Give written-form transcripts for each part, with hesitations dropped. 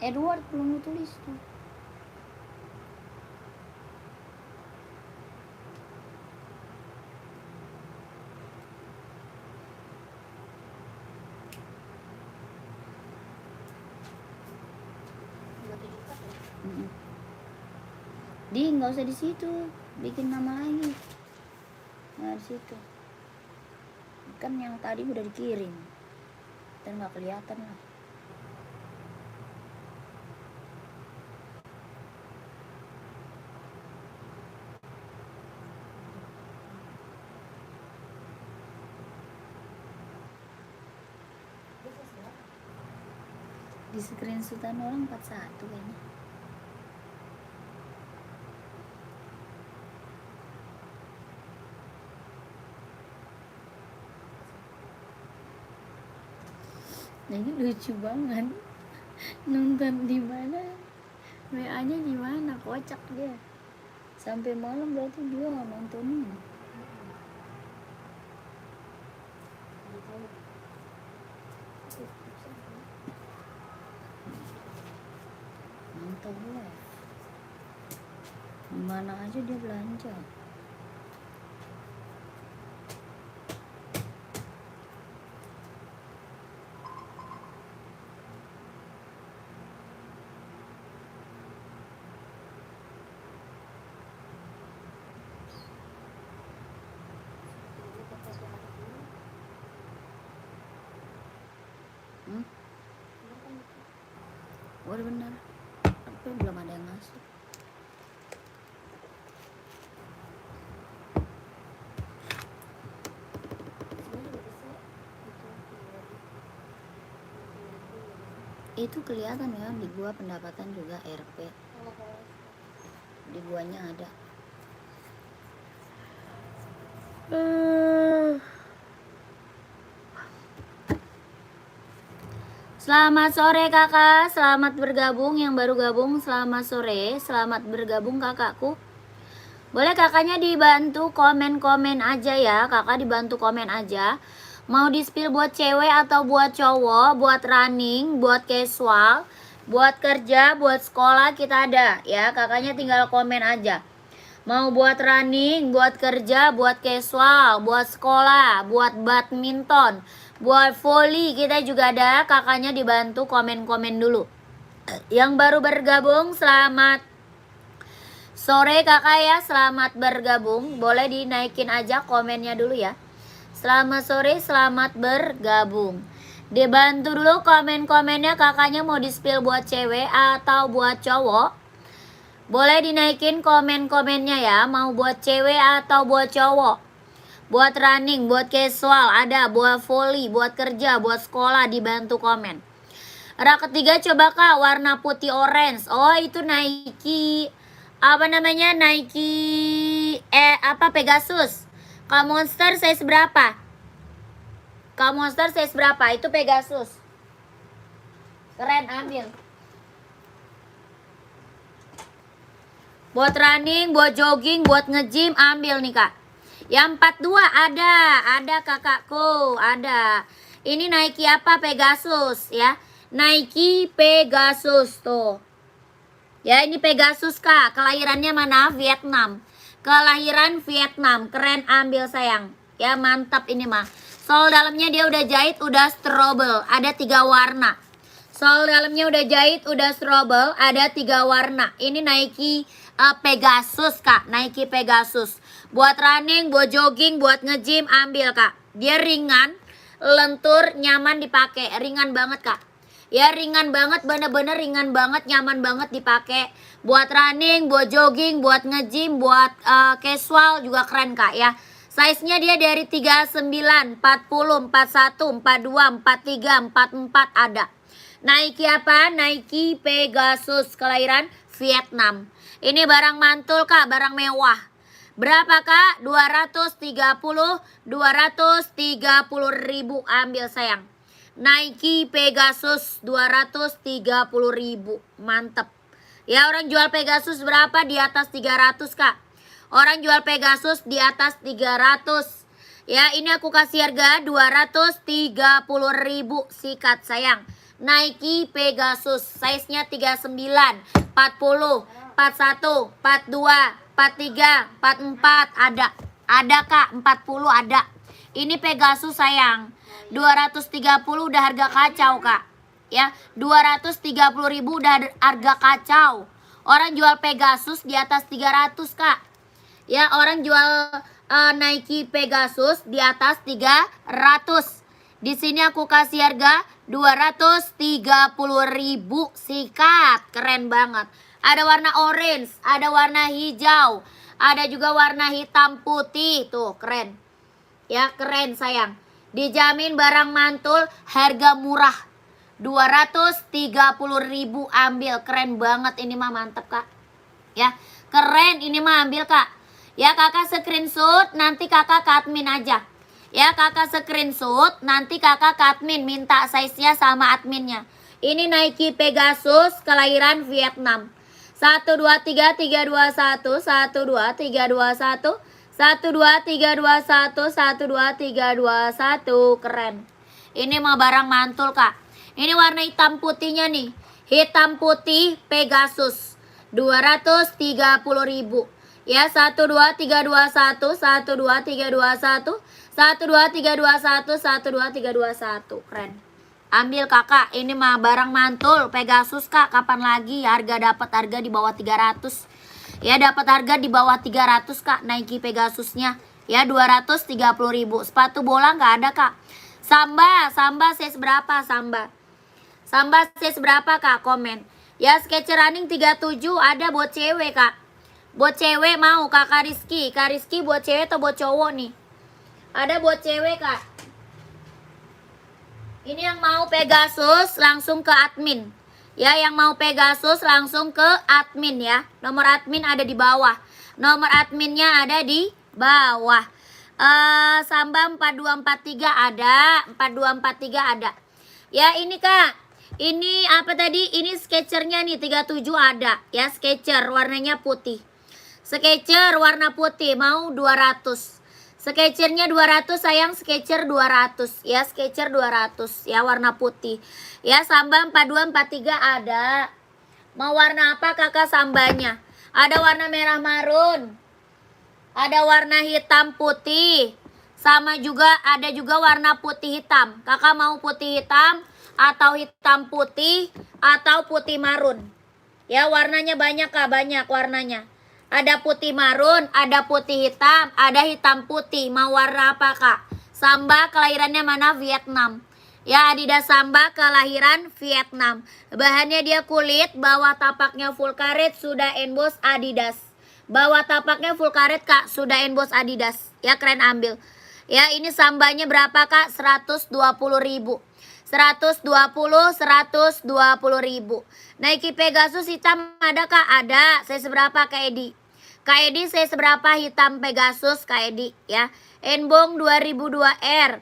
Edward belum tulis tuh. Di nggak usah di situ, bikin nama lagi. Nah di situ. Kan yang tadi udah dikirim. Dan nggak kelihatan lah. Di screenshotan orang 41 kayaknya. Nah ini lucu banget. Nonton di mana? WA-nya di mana? Kocak dia. Sampai malam berarti dia nontonin. Mantap lah. Dimana aja dia belanja. Oh benar. Tapi belum ada yang masuk. Itu kelihatan ya, di gua pendapatan juga RP. Di guanya ada. Selamat sore kakak, selamat bergabung. Yang baru gabung selamat sore, selamat bergabung kakakku. Boleh kakaknya dibantu komen-komen aja ya, kakak dibantu komen aja. Mau di spill buat cewek atau buat cowok, buat running, buat casual, buat kerja, buat sekolah kita ada ya, kakaknya tinggal komen aja. Mau buat running, buat kerja, buat casual, buat sekolah, buat badminton, buat volley kita juga ada, kakaknya dibantu komen-komen dulu. Yang baru bergabung selamat sore kakak ya, selamat bergabung. Boleh dinaikin aja komennya dulu ya. Selamat sore, selamat bergabung. Dibantu dulu komen-komennya, kakaknya mau di spill buat cewek atau buat cowok. Boleh dinaikin komen-komennya ya, mau buat cewek atau buat cowok. Buat running, buat casual ada, buat volley, buat kerja, buat sekolah, dibantu komen. Rak ketiga coba kak, warna putih orange. Oh itu Nike, apa namanya, Nike Pegasus. Kalau Monster size berapa? Kalau Monster size berapa? Itu Pegasus. Keren, ambil. Buat running, buat jogging, buat nge-gym, ambil nih kak. Yang 42 ada kakakku, ada. Ini Nike apa? Pegasus ya. Nike Pegasus tuh. Ya ini Pegasus kak, kelahirannya mana? Vietnam. Kelahiran Vietnam, keren, ambil sayang. Ya mantap ini mah. Sol dalamnya dia udah jahit, udah strobel, ada 3 warna. Sol dalamnya udah jahit, udah strobel, ada 3 warna. Ini Nike Pegasus kak, Nike Pegasus. Buat running, buat jogging, buat nge-gym, ambil kak. Dia ringan, lentur, nyaman dipakai, ringan banget kak. Ya ringan banget, bener-bener ringan banget, nyaman banget dipakai. Buat running, buat jogging, buat nge-gym, buat casual juga keren kak ya. Size-nya dia dari 39, 40, 41, 42, 43, 44 ada. Nike apa? Nike Pegasus, kelahiran Vietnam. Ini barang mantul kak, barang mewah. Berapa kak? 230 ribu, ambil sayang. Nike Pegasus 230 ribu, mantep. Ya orang jual Pegasus berapa? Di atas 300 kak. Orang jual Pegasus di atas 300. Ya ini aku kasih harga 230 ribu, sikat sayang. Nike Pegasus size-nya 39, 40, 41, 42, 43, 44 ada. Ada Kak, 40 ada. Ini Pegasus sayang. 230 udah harga kacau Kak. Ya, 230.000 udah harga kacau. Orang jual Pegasus di atas 300 Kak. Ya, orang jual Nike Pegasus di atas 300. Di sini aku kasih harga 230.000. Sikat, keren banget. Ada warna orange, ada warna hijau, ada juga warna hitam putih. Tuh, keren. Ya, keren sayang. Dijamin barang mantul, harga murah. 230.000 ambil. Keren banget ini mah, mantep Kak. Ya, keren ini mah, ambil Kak. Ya, Kakak screenshot, nanti Kakak ke admin aja. Ya, Kakak screenshot, nanti Kakak ke admin, minta size-nya sama adminnya. Ini Nike Pegasus kelahiran Vietnam. 1 2 3 3 2 1 1 2 3 2 1 1 2 3 2 1 1 2 3 2 1. Keren. Ini mah barang mantul Kak. Ini warna hitam putihnya nih. Hitam putih Pegasus 230.000. Ya, 1 2 3 2 1 1 2 3 2 1 1 2 3 2 1 1 2 3 2 1. Keren. Ambil Kakak, ini mah barang mantul Pegasus Kak. Kapan lagi dapat harga di bawah 300. Ya, dapat harga di bawah 300 Kak, Nike Pegasusnya. Ya, 230.000. Sepatu bola nggak ada Kak. Samba size berapa Samba? Samba size berapa Kak? Komen. Ya, Skechers running 37 ada buat cewek Kak. Buat cewek mau Kak Rizky. Kak Rizky buat cewek atau buat cowok nih? Ada buat cewek Kak. Ini yang mau Pegasus langsung ke admin. Ya, yang mau Pegasus langsung ke admin ya. Nomor admin ada di bawah. Nomor adminnya ada di bawah. Samba 4243 ada, 4243 ada. Ya, ini Kak. Ini apa tadi? Ini Skechers-nya nih 37 ada. Ya, Skechers warnanya putih. Skechers warna putih mau 200. Skechers-nya 200 sayang, Skechers 200 ya, Skechers 200 ya, warna putih. Ya, Samba 4243 ada. Mau warna apa Kakak Sambanya? Ada warna merah marun. Ada warna hitam putih. Sama juga ada juga warna putih hitam. Kakak mau putih hitam atau hitam putih atau putih marun. Ya, warnanya banyak Kak, banyak warnanya. Ada putih marun, ada putih hitam, ada hitam putih. Mau warna apa Kak? Samba kelahirannya mana? Vietnam. Ya, Adidas Samba kelahiran Vietnam. Bahannya dia kulit, bawah tapaknya full karet, sudah emboss Adidas. Bawah tapaknya full karet Kak, sudah emboss Adidas. Ya, keren ambil. Ya, ini Sambanya berapa Kak? 120.000. 120.000. Nike Pegasus hitam ada Kak? Ada. Saya seberapa Kak Edi? Kak Edi saya seberapa hitam Pegasus Kak Edi ya. Enbong 2002R.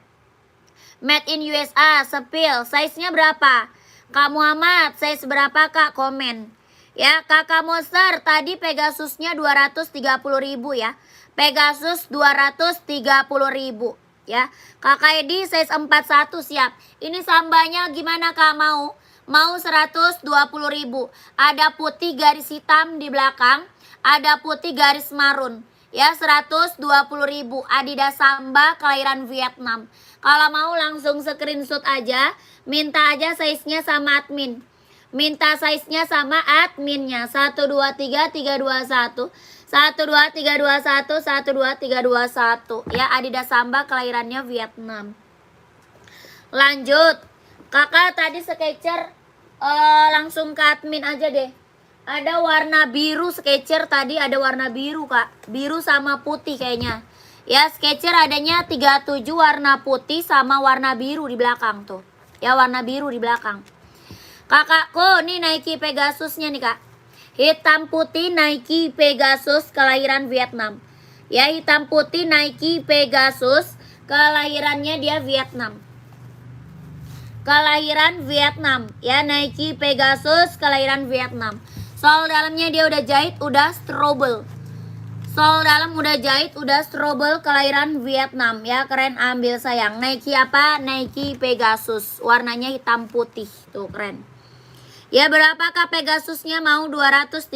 Made in USA, sepil. Size-nya berapa? Kak Muhammad, saya seberapa Kak? Komen. Ya, Kakak Monster tadi Pegasusnya 230.000 ya. Pegasus 230.000 ya. Kakak Edi size 41 siap. Ini Sambanya gimana Kak mau? Mau 120.000. Ada putih garis hitam di belakang, ada putih garis marun. Ya, 120.000. Adidas Samba kelahiran Vietnam. Kalau mau langsung screenshot aja, minta aja size-nya sama admin. Minta size-nya sama adminnya. 123 321 123 221 123 221 ya, Adidas Samba kelahirannya Vietnam. Lanjut. Kakak tadi Skechers langsung ke admin aja deh. Ada warna biru Skechers tadi, ada warna biru Kak. Biru sama putih kayaknya. Ya, Skechers adanya 37 warna putih sama warna biru di belakang tuh. Ya, warna biru di belakang. Kakakku, nih Nike Pegasusnya nih Kak. Hitam putih Nike Pegasus kelahiran Vietnam. Ya, hitam putih Nike Pegasus kelahirannya dia Vietnam. Kelahiran Vietnam. Ya, Nike Pegasus kelahiran Vietnam. Soal dalamnya dia udah jahit, udah strobel. Sol dalam udah jahit, udah strobel, kelahiran Vietnam ya, keren, ambil sayang. Nike apa? Nike Pegasus, warnanya hitam putih, tuh keren. Ya berapakah Pegasusnya? Mau 230?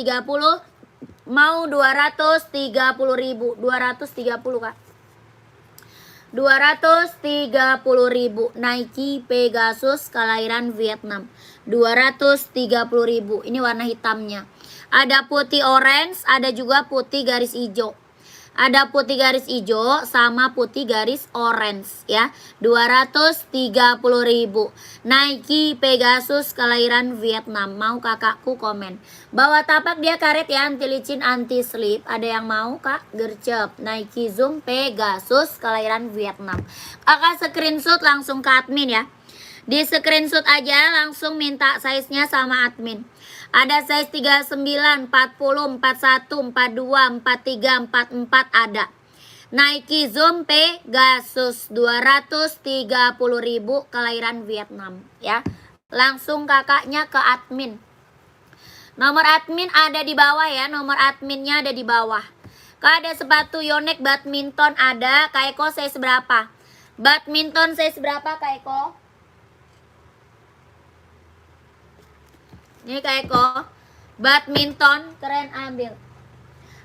Mau 230.000, 230 Kak. 230.000 Nike Pegasus kelahiran Vietnam. 230.000. Ini warna hitamnya. Ada putih orange, ada juga putih garis hijau. Ada putih garis hijau sama putih garis orange ya. 230.000 Nike Pegasus kelahiran Vietnam. Mau kakakku komen. Bawah tapak dia karet ya, anti licin, anti slip. Ada yang mau kak? Gercep. Nike Zoom Pegasus kelahiran Vietnam. Kakak screenshot langsung ke admin ya. Di screenshot aja, langsung minta size-nya sama admin. Ada size 39, 40, 41, 42, 43, 44 ada. Nike Zoom Pegasus 230.000 kelahiran Vietnam ya. Langsung kakaknya ke admin. Nomor admin ada di bawah ya, nomor adminnya ada di bawah. Kak ada sepatu Yonex badminton ada, Kak Eko size berapa? Badminton size berapa Kak Eko? Ini Kak Eko, badminton keren, ambil.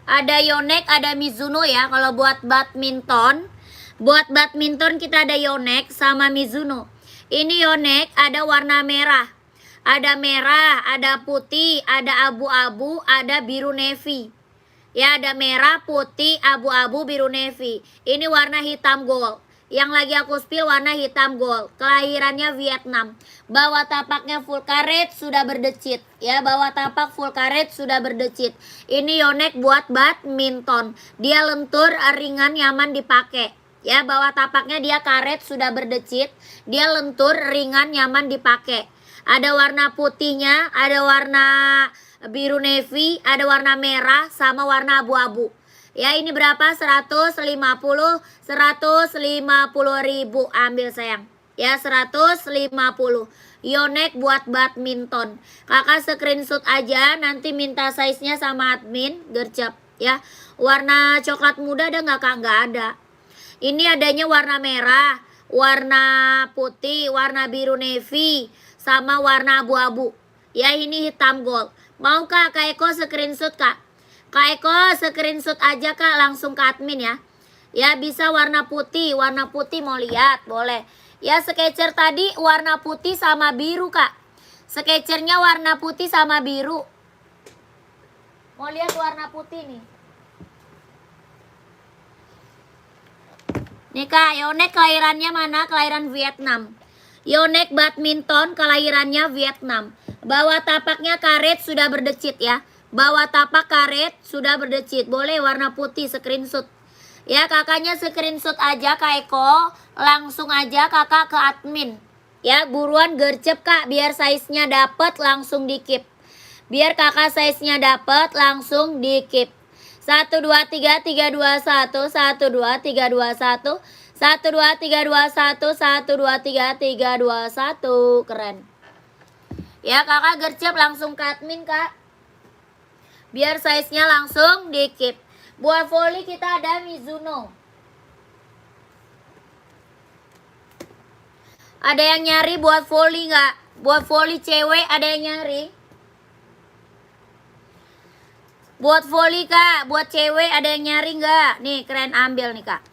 Ada Yonex, ada Mizuno ya. Kalau buat badminton kita ada Yonex sama Mizuno. Ini Yonex ada warna merah. Ada merah, ada putih, ada abu-abu, ada biru navy. Ya, ada merah, putih, abu-abu, biru navy. Ini warna hitam gold. Yang lagi aku spill warna hitam gold. Kelahirannya Vietnam. Bawah tapaknya full karet sudah berdecit. Ya, bawah tapak full karet sudah berdecit. Ini Yonex buat badminton. Dia lentur, ringan, nyaman dipakai. Ya, bawah tapaknya dia karet sudah berdecit. Dia lentur, ringan, nyaman dipakai. Ada warna putihnya, ada warna biru navy, ada warna merah, sama warna abu-abu. Ya, ini berapa? 150.000. Ambil sayang. Ya, 150. Yonex buat badminton. Kakak screenshot aja, nanti minta size-nya sama admin, gercep ya. Warna coklat muda ada nggak Kak? Nggak ada. Ini adanya warna merah, warna putih, warna biru navy, sama warna abu-abu. Ya, ini hitam gold. Mau Kak Eko screenshot Kak? Kak Eko screenshot aja Kak, langsung ke admin ya. Ya, bisa warna putih mau lihat, boleh. Ya, sketcher tadi warna putih sama biru Kak. Sketchernya warna putih sama biru. Mau lihat warna putih nih. Nih Kak, Yonex kelahirannya mana? Kelahiran Vietnam. Yonex badminton kelahirannya Vietnam. Bawah tapaknya karet sudah berdecit ya. Bawah tapak karet sudah berdecit. Boleh warna putih, screenshot. Ya, kakaknya screenshot aja Kak Eko. Langsung aja kakak ke admin. Ya, buruan gercep Kak, biar size-nya dapet langsung di keep. Biar kakak size-nya dapet langsung di keep. 1 2 3 3 2 1 1 2 3 2 1 1 2 3 2 1 1 2 3 3 2 1. Keren. Ya, kakak gercep langsung ke admin Kak. Biar size-nya langsung di keep. Buat volley kita ada Mizuno. Ada yang nyari buat volley nggak? Buat volley cewek ada yang nyari? Buat volley Kak, buat cewek ada yang nyari nggak? Nih keren, ambil nih Kak.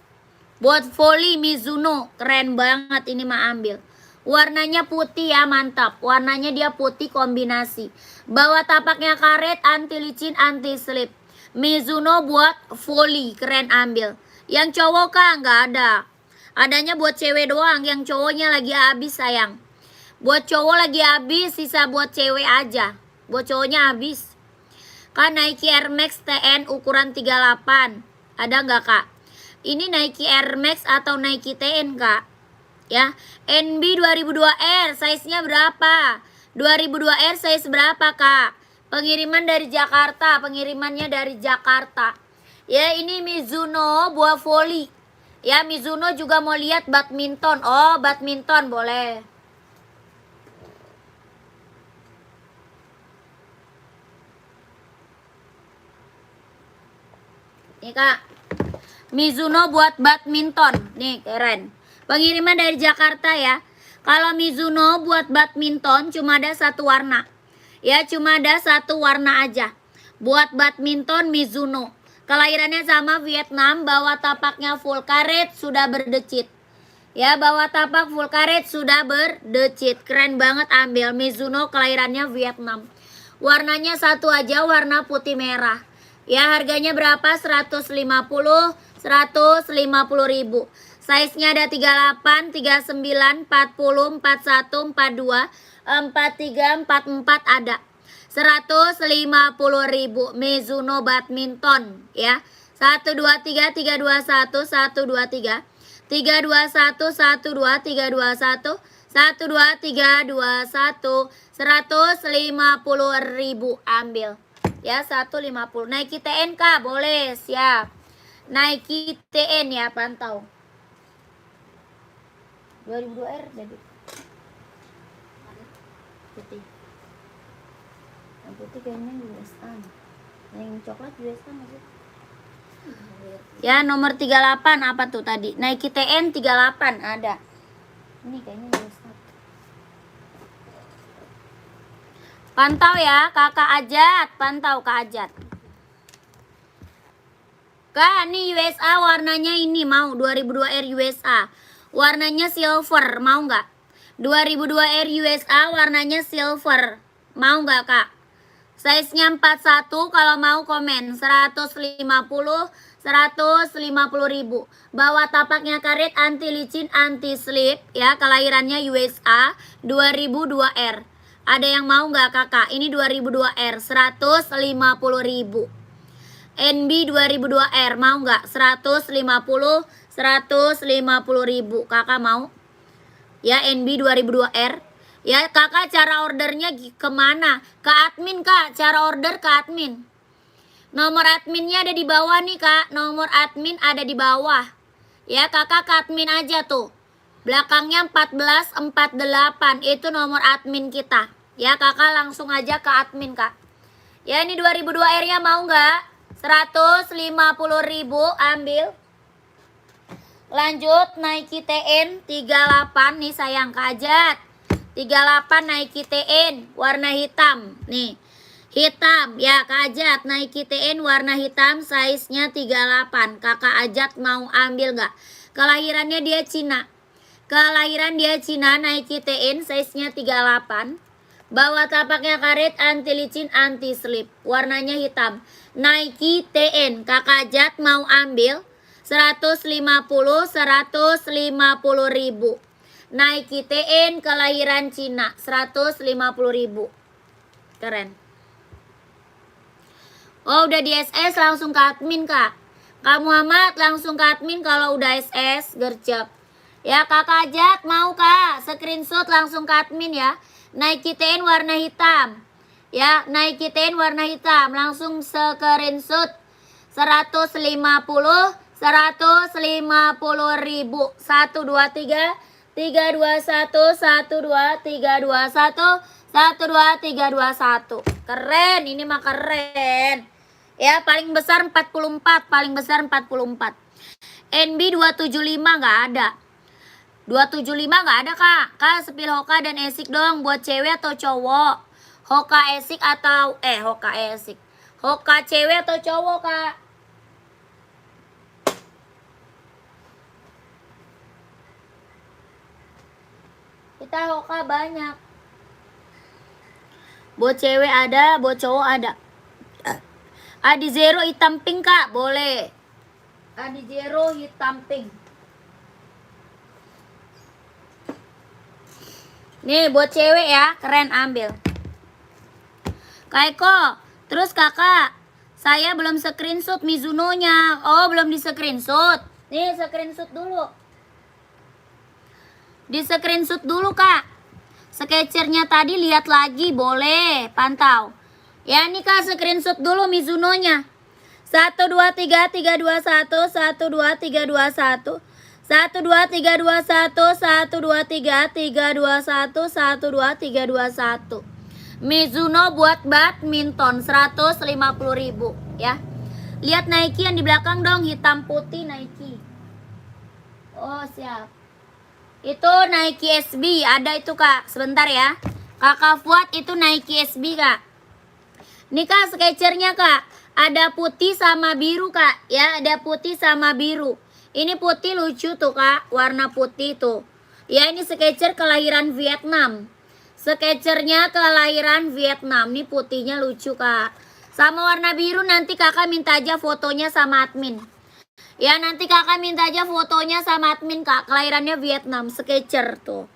Buat volley Mizuno, keren banget ini mah, ambil. Warnanya putih ya, mantap. Warnanya dia putih kombinasi. Bawah tapaknya karet, anti licin, anti slip. Mizuno buat volley, keren, ambil. Yang cowok Kak nggak ada. Adanya buat cewek doang, yang cowoknya lagi habis sayang. Buat cowok lagi habis, sisa buat cewek aja. Buat cowoknya habis. Kak, Nike Air Max TN ukuran 38. Ada nggak Kak? Ini Nike Air Max atau Nike TN Kak? Ya, NB 2002R size-nya berapa? 2002R size berapa Kak? Pengiriman dari Jakarta, pengirimannya dari Jakarta. Ya, ini Mizuno buat volley. Ya, Mizuno juga mau lihat badminton. Oh, badminton boleh. Nih Kak, Mizuno buat badminton. Nih keren. Pengiriman dari Jakarta ya. Kalau Mizuno buat badminton cuma ada satu warna. Ya cuma ada satu warna aja. Buat badminton Mizuno. Kelahirannya sama Vietnam. Bawah tapaknya full karet sudah berdecit. Ya bawah tapak full karet sudah berdecit. Keren banget, ambil Mizuno, kelahirannya Vietnam. Warnanya satu aja, warna putih merah. Ya harganya berapa? 150 ribu. Size-nya ada 38, 39, 40, 41, 42, 43, 44 ada. 150 ribu Mizuno badminton ya. 1 2 3 3 2 1 1 2 3 3 2 1 1 2 3 2 1 1 2 3 2 1 150 ribu ambil ya. 150. Nike TN Kak, boleh, siap. Nike TN ya, pantau 2002R jadi putih. Yang putih kayaknya USA. Yang coklat USA masih. Ya nomor 38 apa tuh tadi? Nike TN 38 ada. Ini kayaknya USA. Pantau ya Kakak Ajat, pantau Kak Ajat. Kak, ini USA warnanya ini mau 2002R USA. Warnanya silver, mau nggak? 2002R USA warnanya silver. Mau nggak Kak? Size-nya 41, kalau mau komen 150 ribu. Bawah tapaknya karet, anti licin, anti slip ya. Kelahirannya USA 2002R. Ada yang mau nggak Kakak? Ini 2002R 150 ribu. NB 2002R mau nggak? 150 ribu. Kakak mau? Ya NB 2002R. Ya Kakak, cara ordernya kemana? Ke admin Kak, cara order ke admin. Nomor adminnya ada di bawah nih Kak. Nomor admin ada di bawah. Ya Kakak ke admin aja tuh. Belakangnya 1448 itu nomor admin kita. Ya Kakak langsung aja ke admin Kak. Ya ini 2002R nya mau nggak? 150 ribu ambil. Lanjut Nike TN 38 nih sayang Kak Ajat. 38 Nike TN warna hitam. Nih hitam ya Kak Ajat. Nike TN warna hitam, size-nya 38. Kakak Ajat mau ambil nggak? Kelahirannya dia Cina. Kelahiran dia Cina. Nike TN size-nya 38. Bawah tapaknya karet, anti licin, anti slip. Warnanya hitam. Nike TN. Kakak Ajat mau ambil 150 ribu. Nike TN kelahiran Cina 150 ribu. Keren. Oh udah di SS langsung ke admin Kak. Kak Muhammad langsung ke admin kalau udah SS gercep. Ya Kakak Ajat mau Kak, screenshot langsung ke admin ya. Nike TN warna hitam. Ya Nike TN warna hitam langsung screenshot. 150 ribu. 1 2 3 3 2 1 1 2 3 2 1 1 2 3 2 1. Keren, ini mah keren. Ya paling besar 44, paling besar 44. NB 275 nggak ada. 275 nggak ada Kak. Kak sepil Hoka dan Esik dong buat cewek atau cowok. Hoka Esik atau Hoka Esik. Hoka cewek atau cowok Kak? Kita Hoka banyak. Buat cewek ada, buat cowok ada. Adi Zero hitam pink Kak, boleh. Adi Zero hitam pink. Nih buat cewek ya, keren ambil. Kak Eko, terus Kakak, saya belum screenshot Mizuno-nya. Oh, belum di screenshot. Nih screenshot dulu. Di screenshot dulu Kak. Sketchernya tadi lihat lagi, boleh pantau. Ya ini Kak screenshot dulu Mizuno-nya. 1 2 3 3 2 1 1 2 3 2 1 1 2 3 2 1 1 2 3 3 2 1 1 2 3 2 1. Mizuno buat badminton 150 ribu ya. Lihat Nike yang di belakang dong, hitam putih Nike. Oh siap. Itu Nike SB, ada itu kak. Sebentar ya. Kakak Fuad itu Nike SB kak. Nih kak Skechers-nya kak. Ada putih sama biru kak. Ya ada putih sama biru. Ini putih lucu tuh kak. Warna putih tuh. Ya ini Skechers kelahiran Vietnam. Skechers-nya kelahiran Vietnam. Nih putihnya lucu kak. Sama warna biru nanti kakak minta aja fotonya sama admin. Ya nanti kakak minta aja fotonya sama admin kak. Kelahirannya Vietnam, Skechers tuh.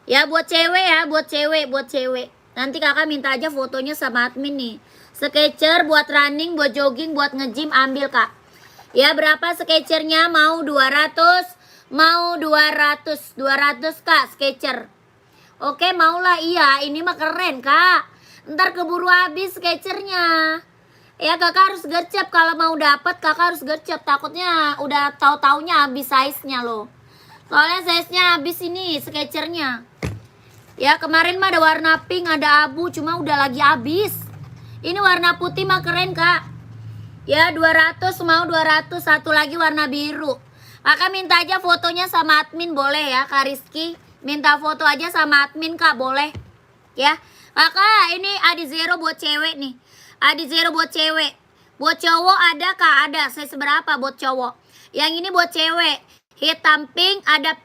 Ya buat cewek ya, buat cewek. Nanti kakak minta aja fotonya sama admin nih. Skechers buat running, buat jogging, buat nge-gym ambil kak. Ya berapa Skechers-nya? Mau 200? Mau 200 kak Skechers. Oke maulah, iya ini mah keren kak. Ntar keburu habis Skechers-nya. Ya kakak harus gercep, kalau mau dapat kakak harus gercep, takutnya udah tahu-taunya habis size-nya loh. Soalnya size-nya habis ini Skechers-nya. Ya kemarin mah ada warna pink, ada abu, cuma udah lagi habis. Ini warna putih mah keren kak. Ya 200, mau 200, satu lagi warna biru. Kakak minta aja fotonya sama admin boleh ya Kak Rizky. Minta foto aja sama admin kak, boleh. Ya kakak ini Adi Zero buat cewek nih. Adi Zero buat cewek. Buat cowok ada kak? Ada. Saya seberapa buat cowok? Yang ini buat cewek. Hitam pink, ada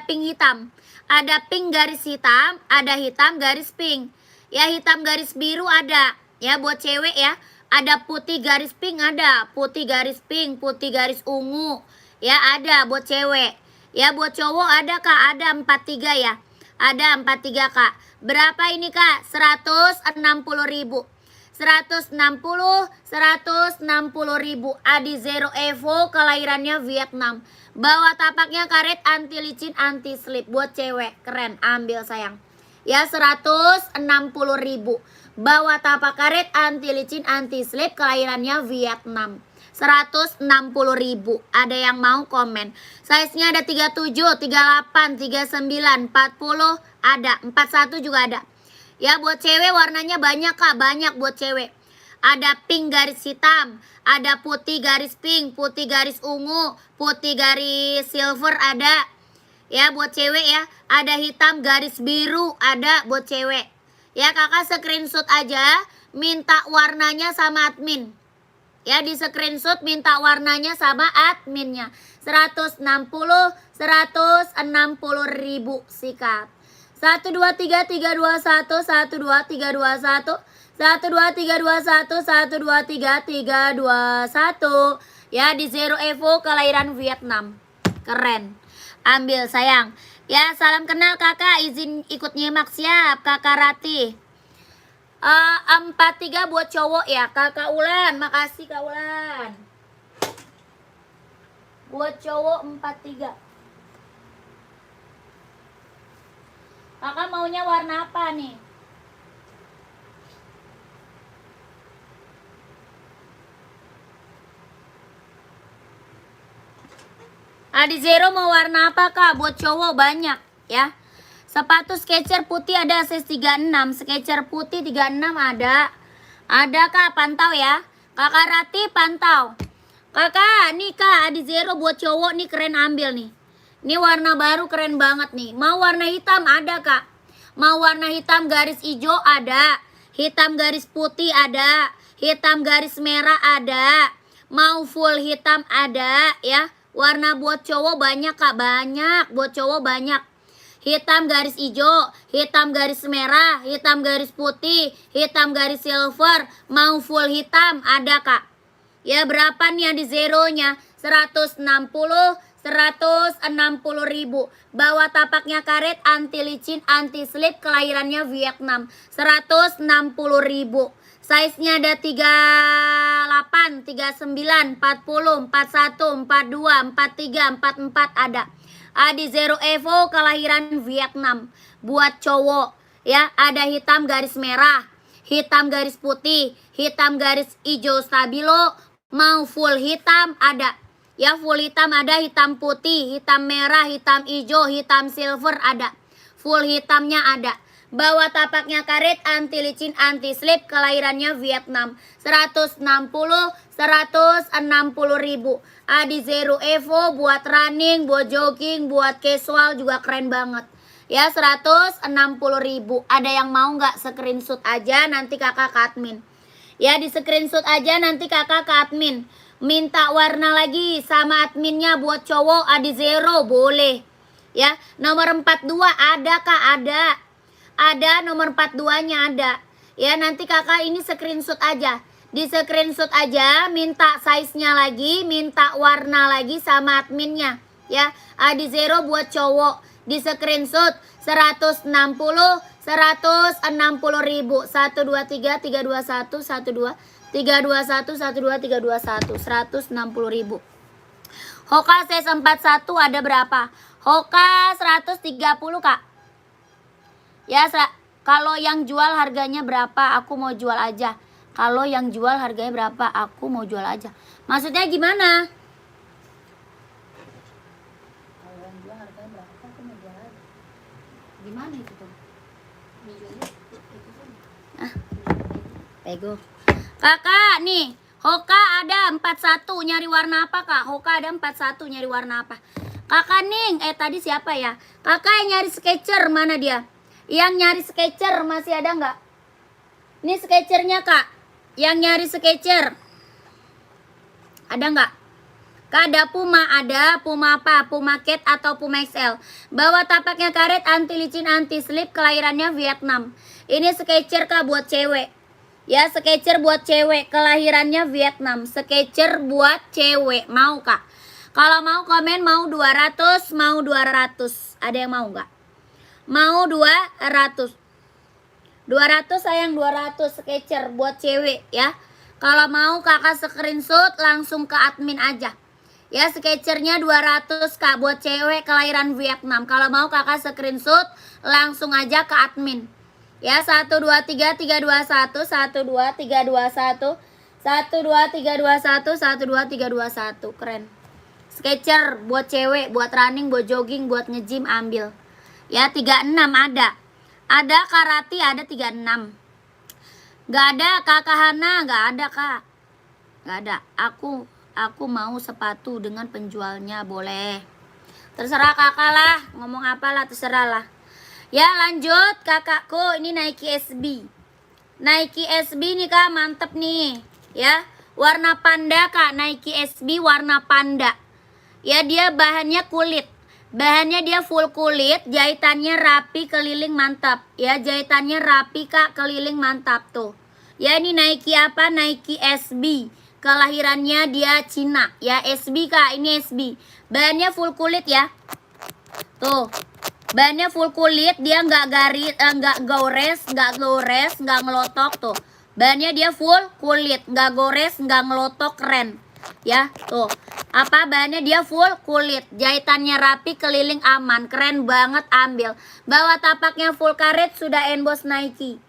pink hitam. Ada pink garis hitam, ada hitam garis pink. Ya hitam garis biru ada. Ya buat cewek ya. Ada putih garis pink ada. Putih garis pink, putih garis ungu. Ya ada buat cewek. Ya buat cowok ada kak? Ada 43 ya. Ada 43 kak. Berapa ini kak? 160.000. 160 ribu. Adi Zero Evo kelahirannya Vietnam. Bawa tapaknya karet, anti licin, anti slip. Buat cewek keren, ambil sayang. Ya 160 ribu. Bawa tapak karet, anti licin, anti slip, kelahirannya Vietnam. 160 ribu. Ada yang mau komen? Size-nya ada 37, 38, 39, 40. Ada 41 juga ada. Ya buat cewek warnanya banyak kak, banyak buat cewek. Ada pink garis hitam, ada putih garis pink, putih garis ungu, putih garis silver ada. Ya buat cewek ya, ada hitam garis biru ada buat cewek. Ya kakak screenshot aja, minta warnanya sama admin. Ya di screenshot minta warnanya sama adminnya. 160 ribu sikat. 1 2 3 3 2 1 1 2 3 2 1 1 2 3 2 1 1 2 3 3 2 1. Ya di Zero Evo kelahiran Vietnam. Keren. Ambil sayang. Ya salam kenal kakak, izin ikut nyimak siap kakak Rati. 43 buat cowok ya kakak Ulan. Makasih kak Ulan. Buat cowok 43. Kakak maunya warna apa nih? Adi Zero mau warna apa kak? Buat cowok banyak ya. Sepatu Skechers putih ada size 36. Skechers putih 36 ada. Ada kak, pantau ya. Kakak Rati pantau. Kakak nih kak, Adi Zero buat cowok nih keren, ambil nih. Ini warna baru keren banget nih. Mau warna hitam ada kak. Mau warna hitam garis hijau ada. Hitam garis putih ada. Hitam garis merah ada. Mau full hitam ada ya. Warna buat cowok banyak kak. Banyak. Buat cowok banyak. Hitam garis hijau. Hitam garis merah. Hitam garis putih. Hitam garis silver. Mau full hitam ada kak. Ya berapa nih yang di zeronya? 160 ribu. Bawa tapaknya karet, anti licin, anti slip, kelahirannya Vietnam. 160 ribu. Size-nya ada 38, 39, 40, 41, 42, 43, 44 ada. Adi Zero Evo kelahiran Vietnam. Buat cowok ya, ada hitam garis merah, hitam garis putih, hitam garis hijau stabilo. Mau full hitam ada. Ya full hitam ada, hitam putih, hitam merah, hitam hijau, hitam silver ada. Full hitamnya ada. Bawah tapaknya karet, anti licin, anti slip, kelahirannya Vietnam. 160 ribu. Adizero Evo buat running, buat jogging, buat casual juga keren banget. Ya 160 ribu. Ada yang mau nggak screenshot aja nanti kakak ke admin. Ya di screenshot aja nanti kakak ke admin. Minta warna lagi sama adminnya buat cowok Adizero boleh. Ya nomor 42 ada kak, ada nomor 42-nya ada. Ya nanti kakak ini screenshot aja. Di screenshot aja, minta size-nya lagi, minta warna lagi sama adminnya. Ya, Adizero buat cowok. Di screenshot 160 ribu. 1 2 3 3 2 1 1 2 3 2 1 1 2 3 2 1 160 ribu. Hoka size 41 ada berapa? Hoka 130 kak. Ya, kalau yang jual harganya berapa? Aku mau jual aja. Kalau yang jual harganya berapa? Aku mau jual aja. Maksudnya gimana? Kalau yang jual harganya berapa? Aku mau jual aja. Gimana itu tuh? Pego. Kakak nih, Hoka ada 41 nyari warna apa kak? Hoka ada 41 nyari warna apa? Kakak Ning, tadi siapa ya? Kakak yang nyari Sketcher mana dia? Yang nyari Sketcher masih ada nggak? Ini Sketchernya kak. Yang nyari Sketcher ada nggak? Kak ada Puma, ada Puma apa? Puma Cat atau Puma XL. Bawah tapaknya karet, anti licin, anti slip, kelahirannya Vietnam. Ini Sketcher kak buat cewek. Ya Sketcher buat cewek, kelahirannya Vietnam. Sketcher buat cewek, mau kak? Kalau mau komen mau 200, mau 200. Ada yang mau nggak? Mau 200. 200 sayang, 200 Sketcher buat cewek ya. Kalau mau kakak screenshot langsung ke admin aja. Ya Sketchernya 200 kak buat cewek kelahiran Vietnam. Kalau mau kakak screenshot langsung aja ke admin. Ya 1 2 3 3 2 1 1 2 3 2 1 1 2 3 2 1 1 2 3 2 1. Keren. Sketcher buat cewek, buat running, buat jogging, buat nge-gym ambil. Ya 36 ada. Ada Karati ada 36. Gak ada kakak Hana, gak ada kak. Gak ada. Aku mau sepatu dengan penjualnya boleh. Terserah kakak lah, ngomong apalah terserah lah. Ya lanjut kakakku, ini Nike SB. Nike SB nih kak, mantep nih. Ya warna panda kak, Nike SB warna panda. Ya dia bahannya kulit. Bahannya dia full kulit, jahitannya rapi, keliling mantap. Ya jahitannya rapi kak, keliling mantap tuh. Ya ini Nike apa? Nike SB. Kelahirannya dia Cina. Ya SB kak, ini SB. Bahannya full kulit ya. Tuh. Bahannya full kulit, dia nggak garis, nggak gores, nggak ngelotok tuh. Bahannya dia full kulit, nggak gores, nggak ngelotok, keren. Ya tuh. Apa bahannya dia full kulit, jahitannya rapi, keliling aman, keren banget ambil. Bawah tapaknya full karet sudah emboss Nike.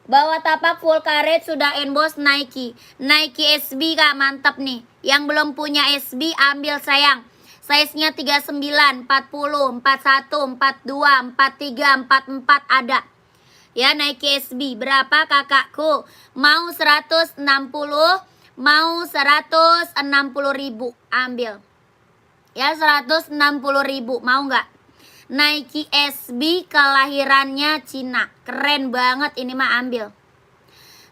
Bawah tapak full karet sudah emboss Nike. Nike SB kak mantap nih. Yang belum punya SB ambil sayang. Size-nya 39, 40, 41, 42, 43, 44 ada. Ya Nike SB berapa kakakku? Mau 160, mau 160 ribu ambil. Ya 160 ribu mau nggak? Nike SB kelahirannya Cina. Keren banget ini mah ambil.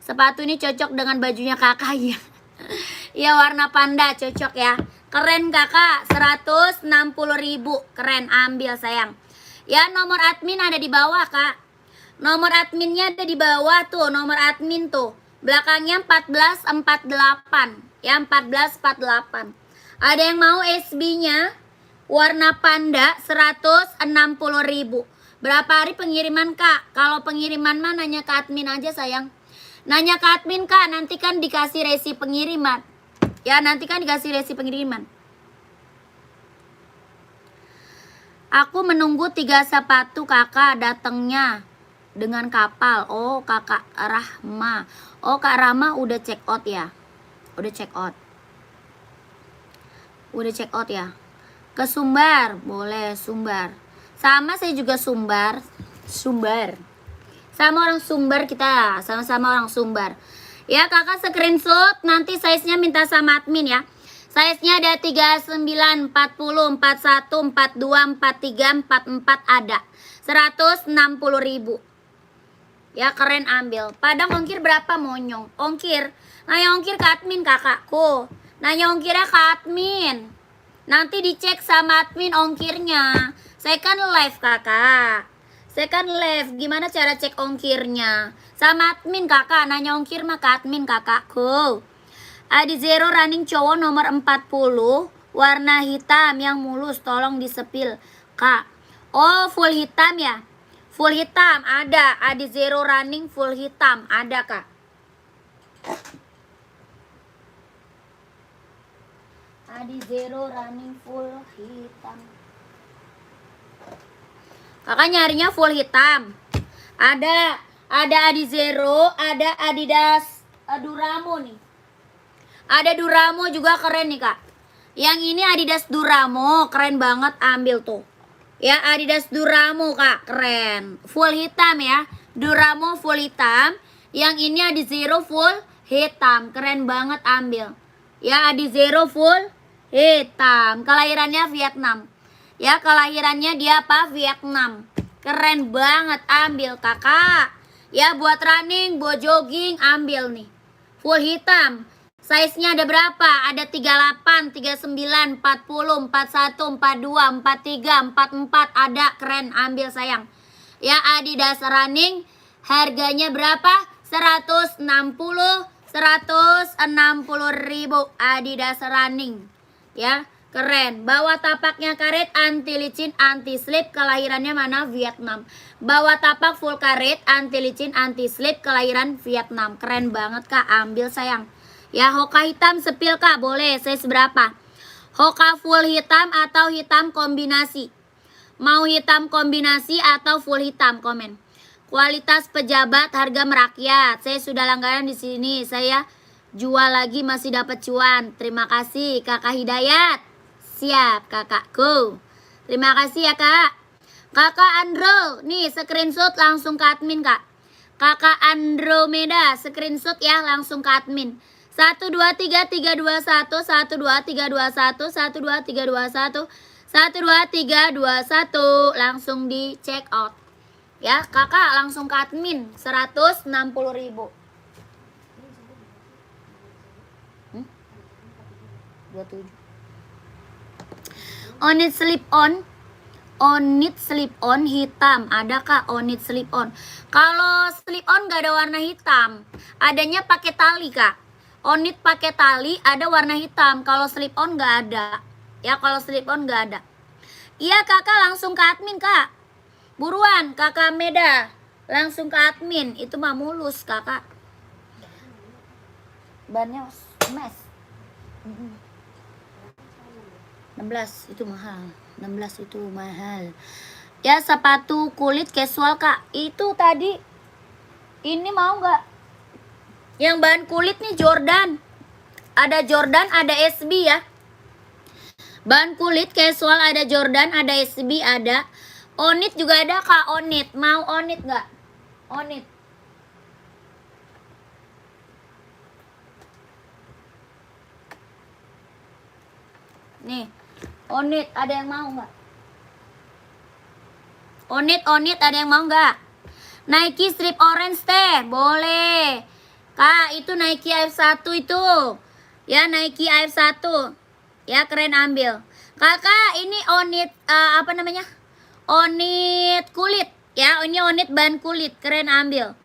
Sepatu ini cocok dengan bajunya kakak ya. Ya warna panda cocok ya. Keren kakak, 160 ribu. Keren ambil sayang. Ya nomor admin ada di bawah kak. Nomor adminnya ada di bawah tuh. Nomor admin tuh. Belakangnya 1448. Ya 1448. Ada yang mau SB-nya warna panda 160 ribu. Berapa hari pengiriman kak? Kalau pengiriman mah nanya ke admin aja sayang. Nanya ke admin kak, nanti kan dikasih resi pengiriman. Ya nanti kan dikasih resi pengiriman. Aku menunggu 3 sepatu kakak datangnya dengan kapal. Oh kakak Rahma. Oh kak Rahma udah check out ya. Udah check out. Udah check out ya. Ke Sumbar boleh Sumbar. Sama saya juga Sumbar. Sama orang Sumber kita, sama-sama orang Sumber. Ya kakak screenshot, nanti size-nya minta sama admin ya. Size-nya ada 39, 40, 41, 42, 43, 44 ada. 160.000. Ya keren ambil. Padang ongkir berapa monyong? Ongkir. Nanya ongkir ke admin kakakku. Nanya ongkirnya ke admin. Nanti dicek sama admin ongkirnya. Saya kan live kakak. Saya kan live. Gimana cara cek ongkirnya? Sama admin kakak. Nanya ongkir mah ke admin kakakku. Adi Zero running cowok nomor 40. Warna hitam yang mulus. Tolong disepil kak. Oh full hitam ya. Full hitam ada. Adi Zero running full hitam ada kak. Adi Zero running full hitam. Kakak nyarinya full hitam. Ada Adi Zero, ada Adidas Duramo nih. Ada Duramo juga keren nih kak. Yang ini Adidas Duramo keren banget, ambil tuh. Ya Adidas Duramo kak, keren. Full hitam ya. Duramo full hitam. Yang ini Adi Zero full hitam, keren banget, ambil. Ya Adi Zero full hitam. Kelahirannya Vietnam. Ya kelahirannya dia apa? Vietnam. Keren banget, ambil kakak. Ya buat running, buat jogging, ambil nih. Full hitam. Size-nya ada berapa? Ada 38, 39, 40, 41, 42, 43, 44 ada, keren, ambil sayang. Ya Adidas running harganya berapa? 160 ribu Adidas running. Ya, keren. Bawa tapaknya karet, anti licin, anti slip, kelahirannya mana? Vietnam. Bawa tapak full karet, anti licin, anti slip, kelahiran Vietnam. Keren banget kak, ambil sayang. Ya Hoka hitam sepil kak, boleh. Size berapa? Hoka full hitam atau hitam kombinasi? Mau hitam kombinasi atau full hitam? Komen. Kualitas pejabat, harga merakyat. Saya sudah langganan di sini. Saya jual lagi masih dapat cuan. Terima kasih kakak Hidayat. Siap kakakku. Terima kasih ya kak. Kakak Andro, nih screenshot langsung ke admin kak. Kakak Andromeda, screenshot ya langsung ke admin. 1 2 3 3 2 1 1 2 3 2 1 1 2 3 2 1 1 2 3 2 1 langsung di check out. Ya, kakak langsung ke admin 160.000. Hmm? 27. On it slip on. On it slip on hitam. Ada kak on it slip on? Kalau slip on gak ada warna hitam. Adanya pakai tali kak. On it pakai tali ada warna hitam. Kalau slip on gak ada. Ya kalau slip on gak ada. Iya kakak langsung ke admin kak. Buruan kakak Meda. Langsung ke admin. Itu mah mulus kakak. Bannya mes. 16 itu mahal. 16 itu mahal. Ya sepatu kulit casual kak. Itu tadi. Ini mau gak? Yang bahan kulit nih Jordan. Ada Jordan, ada SB ya. Bahan kulit casual ada Jordan, ada SB, ada. Onit juga ada kak, Onit. Mau Onit gak? Onit. Nih. Onit, ada yang mau gak? Onit, ada yang mau gak? Nike strip orange teh, boleh. Kak, itu Nike AF1 itu. Ya, Nike AF1. Ya, keren ambil. Kakak, ini Onit apa namanya? Onit kulit. Ya, ini Onit bahan kulit, keren ambil.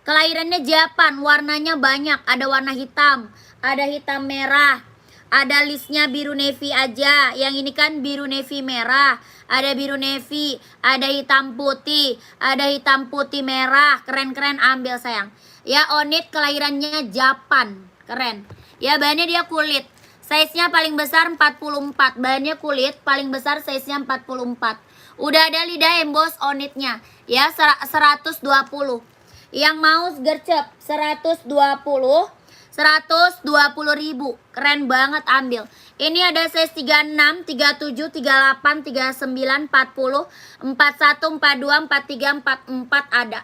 Kelahirannya Japan, warnanya banyak. Ada warna hitam, ada hitam merah. Ada listnya biru navy aja. Yang ini kan biru navy merah. Ada biru navy, ada hitam putih, ada hitam putih merah. Keren-keren ambil sayang. Ya Onit kelahirannya Japan. Keren. Ya bahannya dia kulit. Size-nya paling besar 44. Bahannya kulit, paling besar size-nya 44. Udah ada lidah emboss Onitnya. Ya 120. Yang mau gercep 120. 120.000. Keren banget ambil. Ini ada size 36, 37, 38, 39, 40, 41, 42, 43, 44 ada.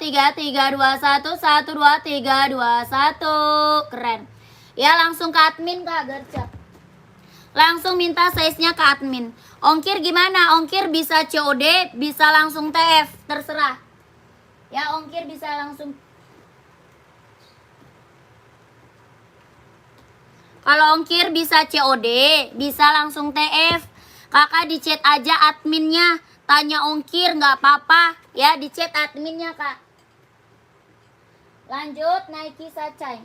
12321. Keren. Ya langsung ke admin Kak Gercep. Langsung minta size-nya ke admin. Ongkir gimana? Ongkir bisa COD, bisa langsung TF, terserah. Ya ongkir bisa langsung. Kalau ongkir bisa COD, bisa langsung TF. Kakak di chat aja adminnya, tanya ongkir nggak apa-apa ya, di chat adminnya kak. Lanjut Nike Sacai.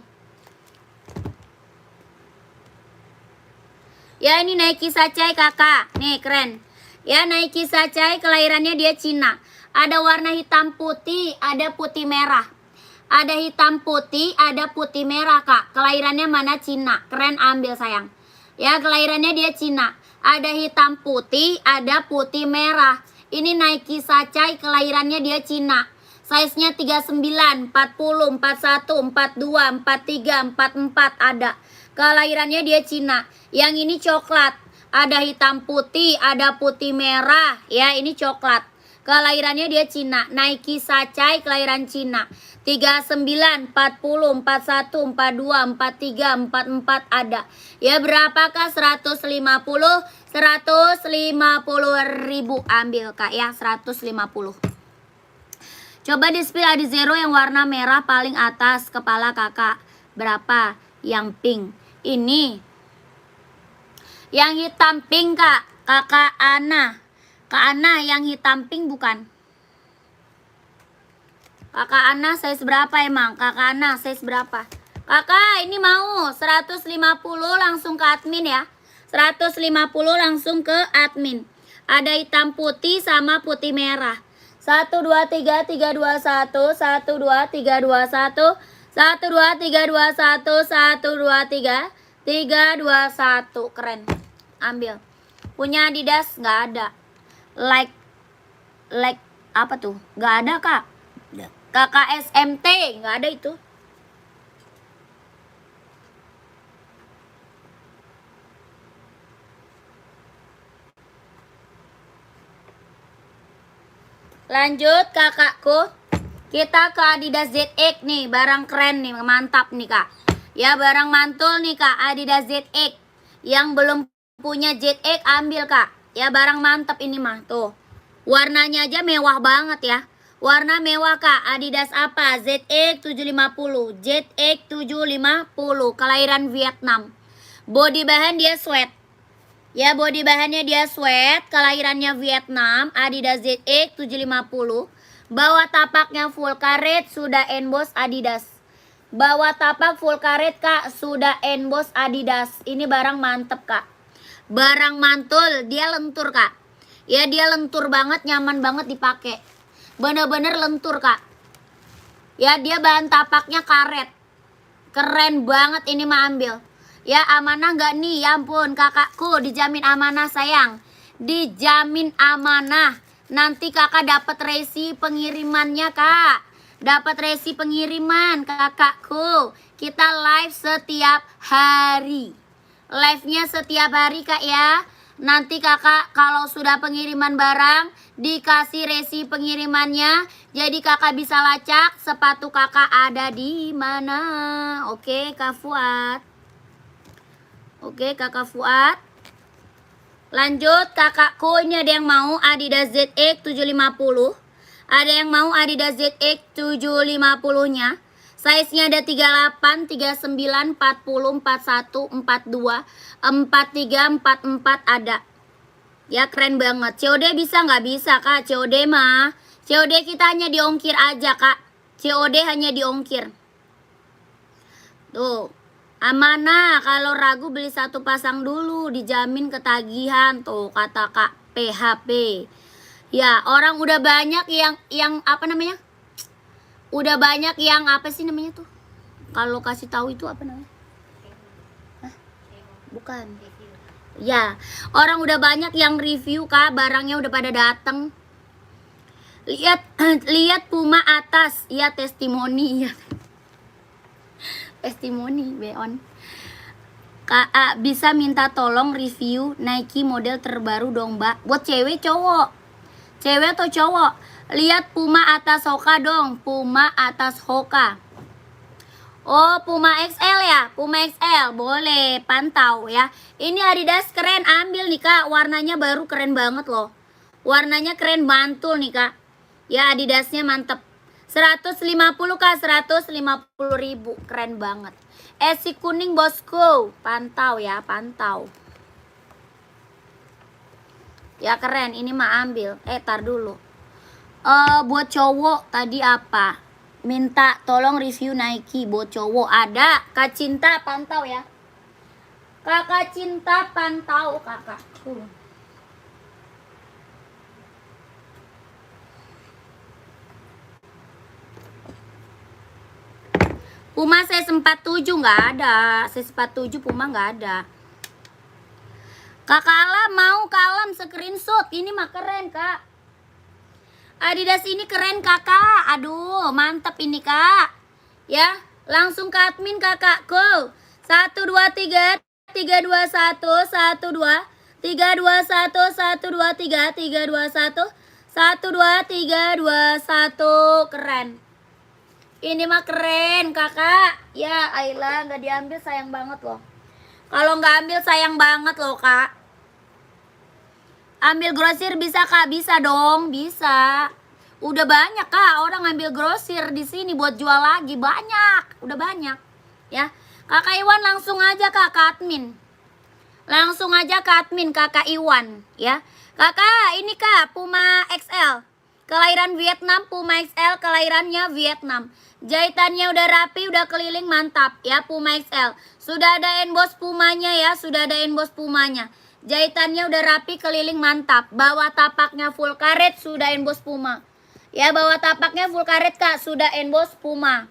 Ya ini Nike Sacai kakak, nih keren. Ya Nike Sacai kelahirannya dia Cina. Ada warna hitam putih, ada putih merah. Ada hitam putih, ada putih merah kak. Kelahirannya mana Cina, keren ambil sayang. Ya kelahirannya dia Cina. Ada hitam putih, ada putih merah. Ini Nike Sacai kelahirannya dia Cina. Size-nya 39, 40, 41, 42, 43, 44 ada. Kelahirannya dia Cina. Yang ini coklat. Ada hitam putih, ada putih merah. Ya ini coklat. Kelahirannya dia Cina. Nike Sacai kelahiran Cina. 39, 40, 41, 42, 43, 44 ada. Ya berapakah 150? 150 ribu ambil kak ya, 150. Coba di spill ada zero yang warna merah paling atas kepala kakak. Berapa? Yang pink. Ini. Yang hitam pink kak. Kakak Ana. Kak Ana yang hitam pink bukan? Kakak Ana size berapa emang? Kakak Ana size berapa? Kakak ini mau 150 langsung ke admin ya. 150 langsung ke admin. Ada hitam putih sama putih merah. 1 2 3 3 2 1 1 2 3 2 1 1 2 3 2 1 1 2 3 3 2 1 keren. Ambil. Punya Adidas nggak ada. Like apa tuh? Nggak ada kak. Kakak SMT nggak ada itu. Lanjut kakakku. Kita ke Adidas ZX nih, barang keren nih, mantap nih kak. Ya barang mantul nih kak, Adidas ZX. Yang belum punya ZX ambil kak. Ya barang mantap ini mah tuh. Warnanya aja mewah banget ya. Warna mewah kak, Adidas apa? ZX 750. ZX 750, kelahiran Vietnam. Body bahan dia sweat. Ya body bahannya dia sweat, kelahirannya Vietnam, Adidas ZX 750. Bawah tapaknya full karet, sudah emboss Adidas. Bawah tapak full karet kak, sudah emboss Adidas. Ini barang mantep kak. Barang mantul, dia lentur kak. Ya dia lentur banget, nyaman banget dipakai. Bener-bener lentur kak. Ya dia bahan tapaknya karet. Keren banget ini mah ambil. Ya amanah nggak nih? Ya ampun kakakku, dijamin amanah sayang. Dijamin amanah. Nanti kakak dapat resi pengirimannya kak. Dapat resi pengiriman kakakku. Kita live setiap hari. Live-nya setiap hari kak ya. Nanti kakak kalau sudah pengiriman barang dikasih resi pengirimannya. Jadi kakak bisa lacak sepatu kakak ada di mana. Oke Kak Fuad. Oke kakak Fuad. Lanjut kakakku, ini ada yang mau Adidas ZX 750. Ada yang mau Adidas ZX 750 nya. Size-nya ada 38, 39, 40, 41, 42, 43, 44 ada. Ya keren banget. COD bisa nggak? Bisa kak. COD mah. COD kita hanya diongkir aja kak. COD hanya diongkir. Tuh. Amanah, kalau ragu beli satu pasang dulu, dijamin ketagihan. Tuh kata kak PHP. Ya orang udah banyak yang apa namanya? Udah banyak yang apa sih namanya tuh? Kalau kasih tahu itu apa namanya? Hah? Bukan. Ya, orang udah banyak yang review kak, barangnya udah pada dateng. Lihat Puma atas, ya testimoni ya. Testimoni beon. Kak bisa minta tolong review Nike model terbaru dong mbak. Buat cewek cowok? Cewek atau cowok? Lihat Puma atas Hoka dong. Puma atas Hoka. Oh Puma XL ya. Puma XL boleh pantau ya. Ini Adidas keren, ambil nih kak. Warnanya baru keren banget loh. Warnanya keren, mantul nih kak. Ya Adidasnya mantep. 150 Kak, 150.000. Keren banget. Esi kuning bosku. Pantau ya, pantau. Ya keren, ini mah ambil. Tar dulu. Buat cowok tadi apa? Minta tolong review Nike buat cowok. Ada. Kak Cinta pantau ya. Kakak Cinta pantau kakak. Puma size 47 nggak ada. Size 47 Puma nggak ada. Kakak Alam mau Alam screenshot. Ini mah keren kak. Adidas ini keren kakak. Aduh mantap ini kak. Ya langsung ke admin kakak. Go 1 2 3 3 2 1 1 2 3 2 1 1 2 3 3 2 1 1 2 3 2 1. Keren. Ini mah keren kakak. Ya Ayla nggak diambil sayang banget loh. Kalau nggak ambil sayang banget loh kak. Ambil grosir bisa kak? Bisa dong, bisa. Udah banyak kak orang ambil grosir di sini buat jual lagi, banyak. Udah banyak ya. Kakak Iwan langsung aja kak ke admin. Langsung aja ke admin kakak Iwan ya. Kakak ini kak Puma XL. Kelahiran Vietnam, Puma XL kelahirannya Vietnam. Jahitannya udah rapi, udah keliling mantap ya Puma XL. Sudah ada emboss Pumanya ya, sudah ada emboss Pumanya. Jahitannya udah rapi, keliling mantap. Bawah tapaknya full karet, sudah emboss Puma. Ya bawah tapaknya full karet kak, sudah emboss Puma.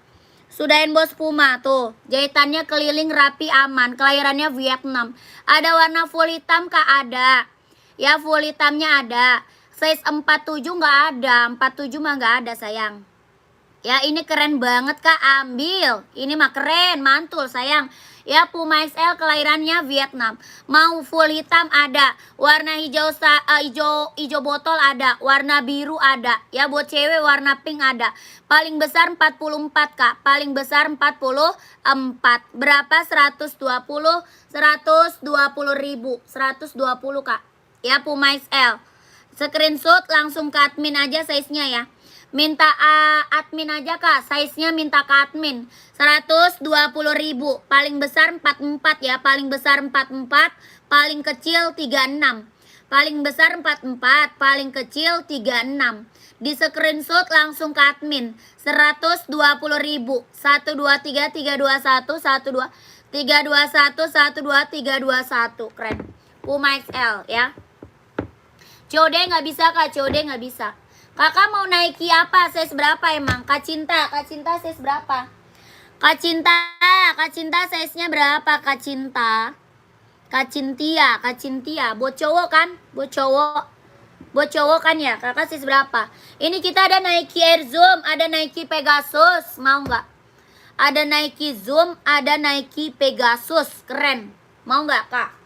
Sudah emboss Puma tuh. Jahitannya keliling rapi aman. Kelahirannya Vietnam. Ada warna full hitam kak, ada. Ya full hitamnya ada. Size 47 nggak ada. 47 mah nggak ada sayang. Ya ini keren banget kak, ambil. Ini mah keren, mantul sayang. Ya Puma XL kelahirannya Vietnam. Mau full hitam ada. Warna hijau botol ada. Warna biru ada. Ya buat cewek warna pink ada. Paling besar 44 kak. Paling besar 44. Berapa? 120 ribu. 120 kak. Ya Puma XL. Screenshot langsung ke admin aja size-nya ya. Minta admin aja kak, size-nya minta ke admin. 120 ribu. Paling besar 44 ya. Paling besar 44, paling kecil 36. Paling besar 44, paling kecil 36. Di screenshot langsung ke admin. 120 ribu. 1 2 3 3 2 1 1 2 3 2 1 1 2 3 2 1. Keren. Puma XL ya. COD nggak bisa kak, COD nggak bisa. Kakak mau Nike apa? Size berapa emang? Kak Cinta size berapa? Kak Cinta size-nya berapa Kak Cinta? Kak Cintia. Buat cowok kan? Buat cowok kan ya? Kakak size berapa? Ini kita ada Nike Air Zoom, ada Nike Pegasus. Mau nggak? Ada Nike Zoom, ada Nike Pegasus. Keren. Mau nggak kak?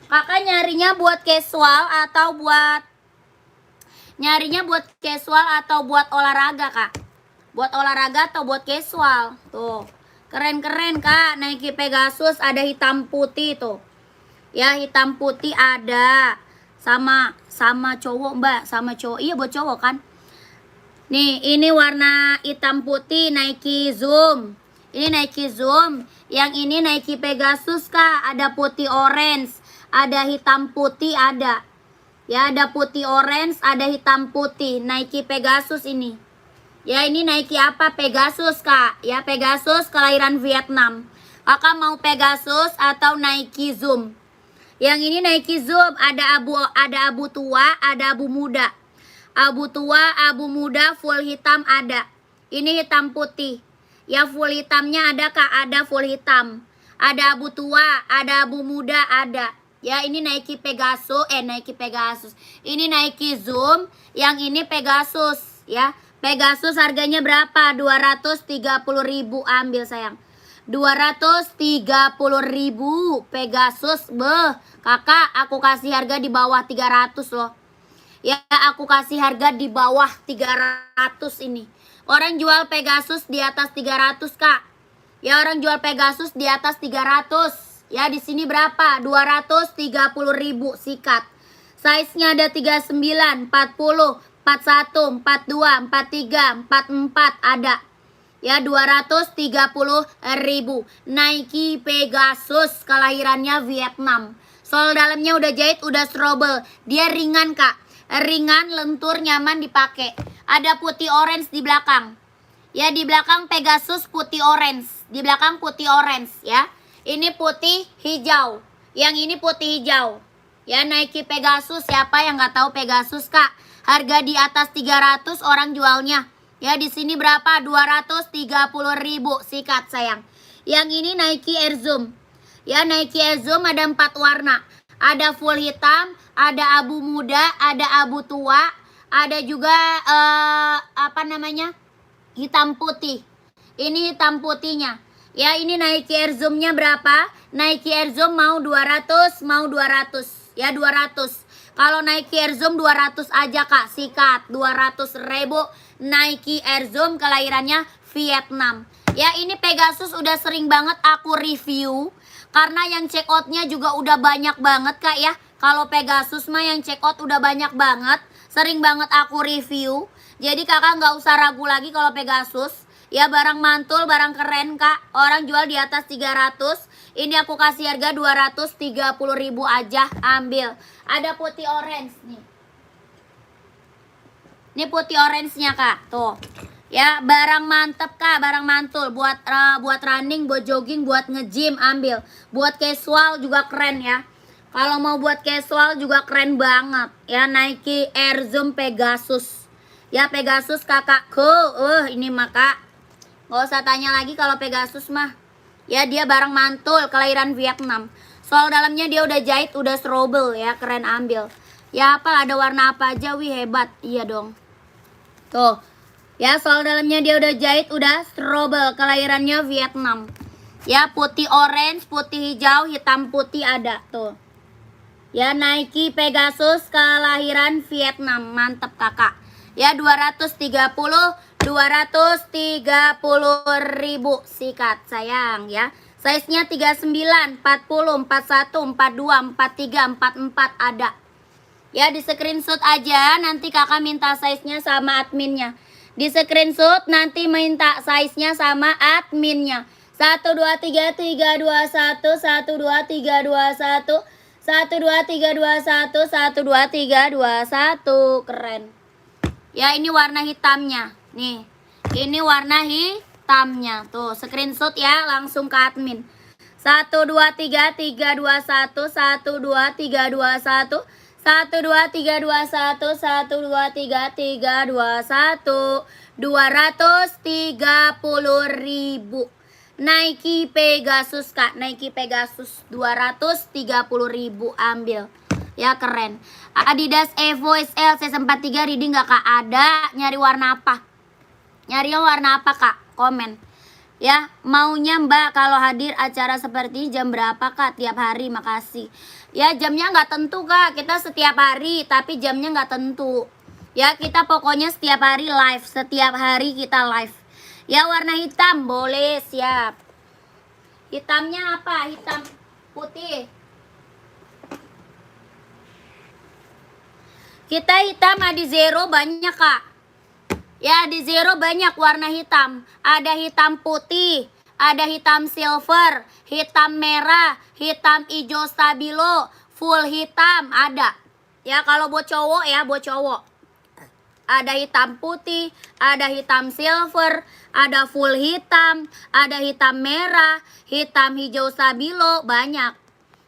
Kakak nyarinya buat casual atau buat buat olahraga kak? Buat olahraga atau buat casual? Tuh keren-keren kak. Nike Pegasus ada hitam putih tuh ya. Hitam putih ada. Sama cowok mbak. Sama cowok. Iya buat cowok kan. Nih ini warna hitam putih Nike Zoom. Ini Nike Zoom. Yang ini Nike Pegasus kak. Ada putih orange, ada hitam putih ada. Ya ada putih orange, ada hitam putih. Nike Pegasus ini. Ya ini Nike apa? Pegasus kak. Ya Pegasus kelahiran Vietnam. Kakak mau Pegasus atau Nike Zoom? Yang ini Nike Zoom. Ada abu tua, ada abu muda. Abu tua, abu muda, full hitam ada. Ini hitam putih. Ya full hitamnya ada kak. Ada full hitam. Ada abu tua, ada abu muda ada. Ya ini Nike Pegasus, ini Nike Zoom, yang ini Pegasus ya. Pegasus harganya berapa? 230 ribu, ambil sayang. 230 ribu Pegasus. Kakak aku kasih harga di bawah 300 loh. Ya aku kasih harga di bawah 300 ini. Orang jual Pegasus di atas 300 kak. Ya orang jual Pegasus di atas 300. Ya, di sini berapa? 230.000 sikat. Size-nya ada 39, 40, 41, 42, 43, 44 ada. Ya, 230.000. Nike Pegasus, kelahirannya Vietnam. Sol dalamnya udah jahit, udah strobel. Dia ringan, Kak. Ringan, lentur, nyaman dipakai. Ada putih orange di belakang. Ya, di belakang Pegasus putih orange. Di belakang putih orange ya. Ini putih hijau. Yang ini putih hijau. Ya, Nike Pegasus. Siapa yang nggak tahu Pegasus, Kak? Harga di atas 300 orang jualnya. Ya, di sini berapa? 230.000 sikat sayang. Yang ini Nike Air Zoom. Ya, Nike Air Zoom ada 4 warna. Ada full hitam, ada abu muda, ada abu tua, ada juga apa namanya? Hitam putih. Ini hitam putihnya. Ya, ini Nike Air Zoom-nya berapa? Nike Air Zoom mau 200, mau 200. Ya, 200. Kalau Nike Air Zoom 200 aja, Kak. Sikat 200.000 Nike Air Zoom, kelahirannya Vietnam. Ya, ini Pegasus udah sering banget aku review karena yang check out-nya juga udah banyak banget, Kak ya. Kalau Pegasus mah yang check out udah banyak banget, sering banget aku review. Jadi Kakak nggak usah ragu lagi kalau Pegasus. Ya, barang mantul, barang keren, Kak. Orang jual di atas 300. Ini aku kasih harga 230.000 aja, ambil. Ada putih orange nih. Ini putih orange-nya, Kak. Tuh. Ya, barang mantep, Kak, barang mantul buat running, buat jogging, buat nge-gym, ambil. Buat casual juga keren ya. Kalau mau buat casual juga keren banget. Ya, Nike Air Zoom Pegasus. Ya, Pegasus kakakku. Ini mah, Kak. Nggak usah tanya lagi kalau Pegasus mah. Ya, dia barang mantul, kelahiran Vietnam. Sol dalamnya dia udah jahit, udah strobel ya, keren, ambil. Ya, apa ada warna apa aja, wih hebat. Iya dong. Tuh. Ya, sol dalamnya dia udah jahit, udah strobel, kelahirannya Vietnam. Ya, putih orange, putih hijau, hitam putih ada tuh. Ya, Nike Pegasus, kelahiran Vietnam. Mantep, Kakak. Ya, 230.000 sikat sayang ya. Size-nya 39, 40, 41, 42, 43, 44 ada. Ya, di screenshot aja, nanti Kakak minta size-nya sama adminnya. Di screenshot nanti minta size-nya sama adminnya. 1 2 3 3 2 1 1 2 3 2 1 1 2 3 2 1 1 2 3 2 1. Keren. Ya, ini warna hitamnya. Nih. Ini warna hitamnya. Tuh, screenshot ya, langsung ke admin. 1 2 3 3 2 1 1 2 3 2 1 1 2 3 2 1 1 2 3 3 2 1. 230.000 Nike Pegasus, Kak. Nike Pegasus 230.000, ambil. Ya, keren. Adidas Evo SL C43 reading gak, Kak? Ada. Nyari warna apa? Nyari warna apa, Kak? Komen. Ya, maunya Mbak kalau hadir acara seperti jam berapa, Kak? Tiap hari, makasih. Ya, jamnya nggak tentu, Kak. Kita setiap hari, tapi jamnya nggak tentu. Ya, kita pokoknya setiap hari live. Setiap hari kita live. Ya, warna hitam boleh, siap. Hitamnya apa? Hitam putih. Kita hitam di zero banyak, Kak. Ya, di zero banyak warna hitam. Ada hitam putih, ada hitam silver, hitam merah, hitam hijau stabilo, full hitam ada. Ya, kalau buat cowok ya, buat cowok. Ada hitam putih, ada hitam silver, ada full hitam, ada hitam merah, hitam hijau stabilo, banyak.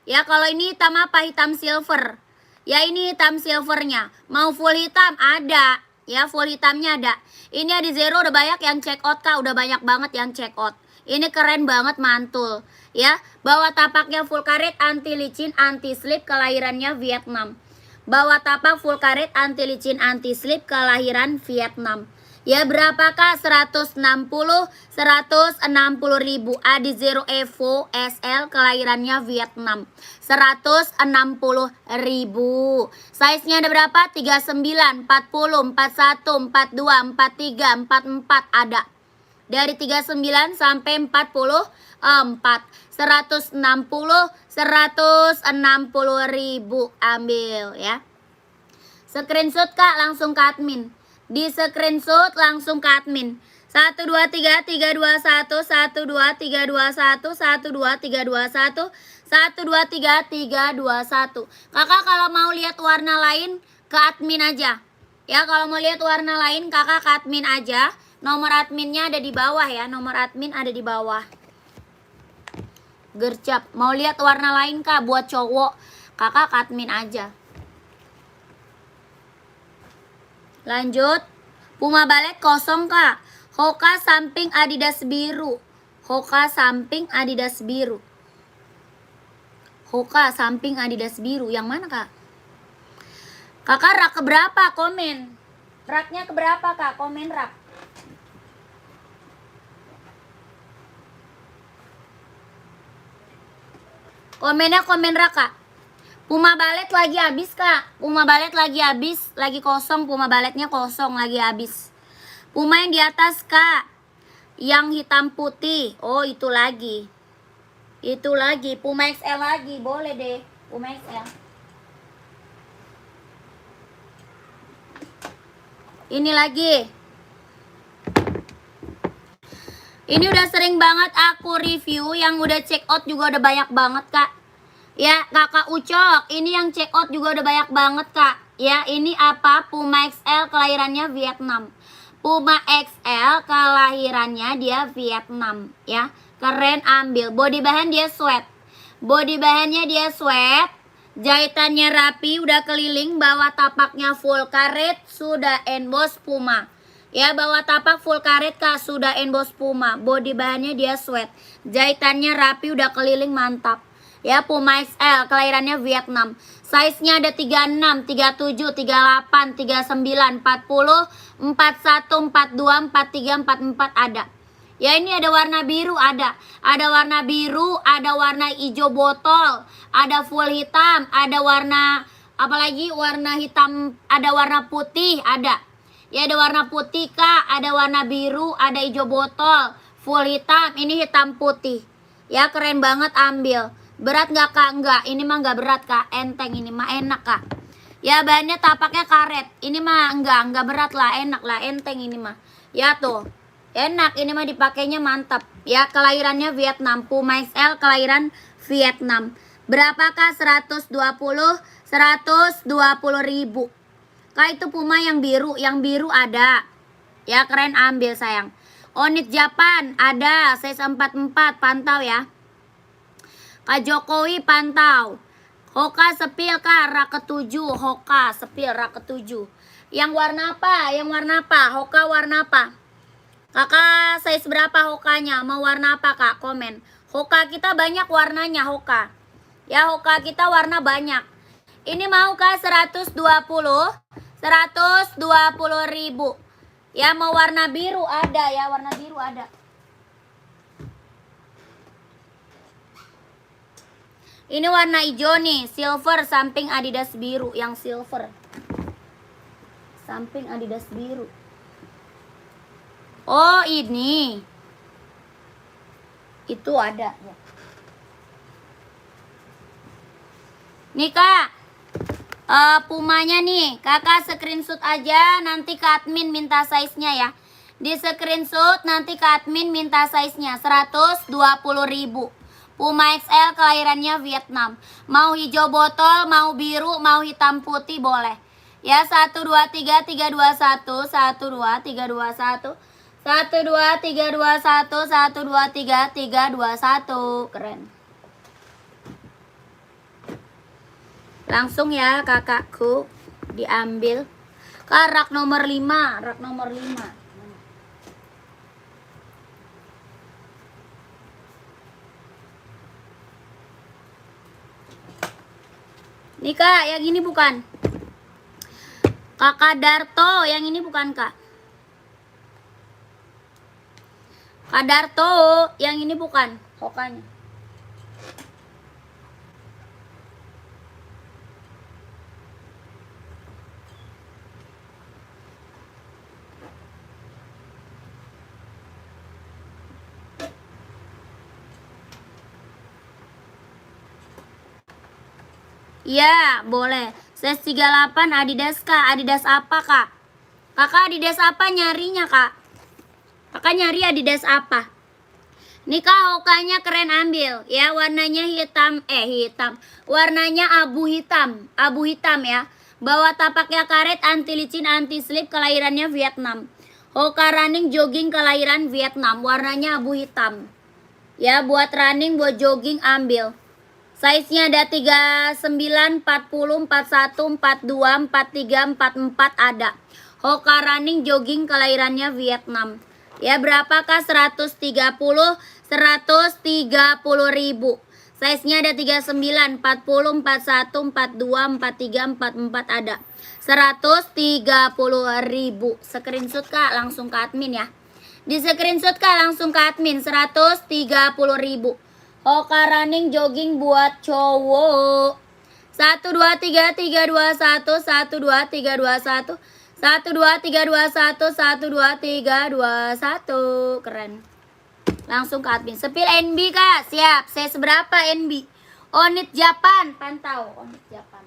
Ya, kalau ini hitam apa? Hitam silver. Ya, ini hitam silvernya. Mau full hitam? Ada. Ya, full hitamnya ada. Ini di zero udah banyak yang check out, Kak. Udah banyak banget yang check out. Ini keren banget, mantul. Ya, bawah tapaknya full karet, anti licin, anti slip, kelahirannya Vietnam. Bawah tapak full karet, anti licin, anti slip, kelahiran Vietnam. Ya, berapa, Kak? 160.000 Adi Zero Evo SL, kelahirannya Vietnam. 160.000. Size-nya ada berapa? 39, 40, 41, 42, 43, 44 ada. Dari 39 sampai 44. 160 ribu ambil ya. Screenshot Kak, langsung ke admin. Di screenshot langsung ke admin. 123 321 123 123 123 123 Kakak kalau mau lihat warna lain ke admin aja. Ya, kalau mau lihat warna lain kakak ke admin aja. Nomor adminnya ada di bawah ya. Nomor admin ada di bawah. Gercap. Mau lihat warna lain kak buat cowok, kakak ke admin aja. Lanjut. Puma Ballet kosong kak. Hoka samping Adidas biru. Hoka samping Adidas biru. Hoka samping Adidas biru. Yang mana kak? Kakak rak keberapa? Komen. Raknya keberapa kak? Komen rak. Komennya komen rak kak. Puma Ballet lagi habis kak. Puma Ballet lagi habis. Lagi kosong. Puma Balletnya kosong. Lagi habis. Puma yang di atas kak. Yang hitam putih. Oh itu lagi. Itu lagi. Puma XL lagi. Boleh deh. Puma XL. Ini lagi. Ini udah sering banget aku review. Yang udah check out juga udah banyak banget kak. Ya kakak Ucok. Ini yang check out juga udah banyak banget kak. Ya ini apa? Puma XL kelahirannya Vietnam. Puma XL kelahirannya dia Vietnam. Ya keren, ambil. Body bahan dia sweat. Body bahannya dia sweat. Jahitannya rapi, udah keliling. Bawah tapaknya full karet. Sudah emboss Puma. Ya bawah tapak full karet kak. Sudah emboss Puma. Body bahannya dia sweat. Jahitannya rapi, udah keliling, mantap. Ya Puma XL kelahirannya Vietnam. Size-nya ada 36, 37, 38, 39, 40, 41, 42, 43, 44 ada. Ya ini ada warna biru ada. Ada warna biru, ada warna hijau botol, ada full hitam, ada warna apalagi warna hitam, ada warna putih ada. Ya ada warna putih kak, ada warna biru, ada hijau botol, full hitam, ini hitam putih. Ya keren banget, ambil. Berat nggak kak? Enggak, ini mah nggak berat kak, enteng, ini mah enak kak. Ya bahannya tapaknya karet, ini mah enggak berat lah, enak lah, enteng ini mah. Ya tuh, enak, ini mah dipakainya mantap. Ya kelahirannya Vietnam, Puma XL kelahiran Vietnam. Berapakah? 120 ribu. Kak itu Puma yang biru ada. Ya keren, ambil sayang. Onit Japan ada, size 44, pantau ya. Kak Jokowi pantau. Hoka sepil kak, rak ke-7. Hoka sepil rak ke-7. Yang warna apa? Yang warna apa? Hoka warna apa? Kakak size berapa Hokanya? Mau warna apa kak? Komen. Hoka kita banyak warnanya Hoka. Ya Hoka kita warna banyak. Ini mau kak 120 ribu. Ya mau warna biru ada ya, warna biru ada. Ini warna hijau nih, silver samping Adidas biru, yang silver. Samping Adidas biru. Oh, ini. Itu ada. Nih, Kak. Pumanya nih, kakak screenshot aja, nanti ke admin minta size-nya ya. Di screenshot nanti ke admin minta size-nya 120 ribu. Puma XL kelahirannya Vietnam. Mau hijau botol, mau biru, mau hitam putih boleh. Ya 123 321 123 321 123 321 123 321. Keren. Langsung ya kakakku diambil. Kak rak nomor 5, rak nomor 5. Nih kak, yang ini bukan. Kakak Darto, yang ini bukan kak. Kak Darto, yang ini bukan. Hokanya. Ya, boleh. Size 38 Adidas Kak. Adidas apa Kak? Kakak Adidas apa nyarinya Kak? Kakak nyari Adidas apa? Nih Kak, Hokanya keren, ambil ya. Warnanya hitam. Warnanya abu hitam. Abu hitam ya. Bawa tapaknya karet, anti licin, anti slip, kelahirannya Vietnam. Hoka running jogging kelahiran Vietnam. Warnanya abu hitam. Ya, buat running, buat jogging ambil. Size-nya ada 39, 40, 41, 42, 43, 44 ada. Hoka running jogging kelahirannya Vietnam. Ya, berapakah? 130 ribu. Size-nya ada 39, 40, 41, 42, 43, 44 ada. 130 ribu. Screenshot Kak, langsung ke admin ya. Di screenshot Kak, langsung ke admin. 130 ribu. Hoka running jogging buat cowok. 1 2 3 3 2 1 1 2 3 2 1 1 2 3 2 1 1 2 3 2 1. Keren. Langsung ke admin. Sepil NB Kak, siap. Saya seberapa NB? Onit Japan, pantau Onit Japan.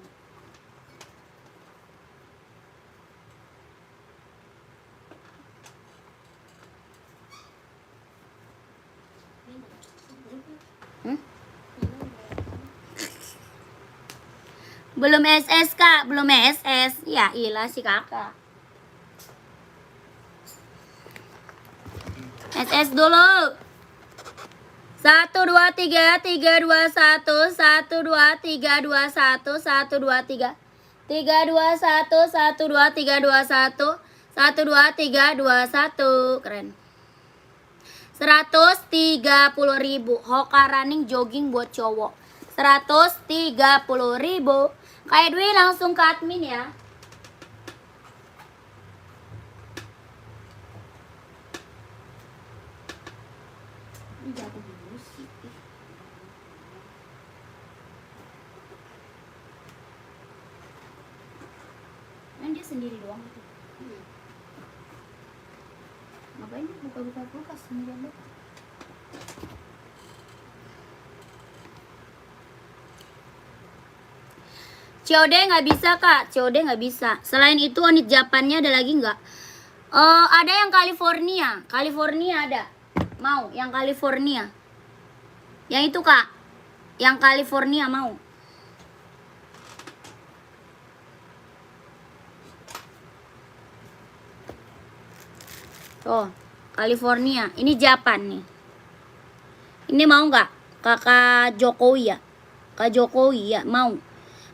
Belum SS Kak, belum SS. Ya ilah si kakak. SS dulu. 1 2 3 3 2 1 1 2 3 2 1 1 2 3 3 2 1 1 2 3 2 1 1 2 3 2 1. Keren. 130 ribu. Hoka running jogging buat cowok. 130 ribu. Kak Edwi langsung ke admin ya. Ini jatuh dulu sih. Kan dia sendiri doang gitu. Ngapain dia buka-buka kulkas sendirian doang? COD nggak bisa Kak, COD nggak bisa. Selain itu Onit Japannya ada lagi nggak? Ada yang California, California ada. Mau yang California? Yang itu Kak, yang California mau? Oh, California. Ini Japan nih. Ini mau nggak? Kakak Jokowi ya? Kak Jokowi ya, mau?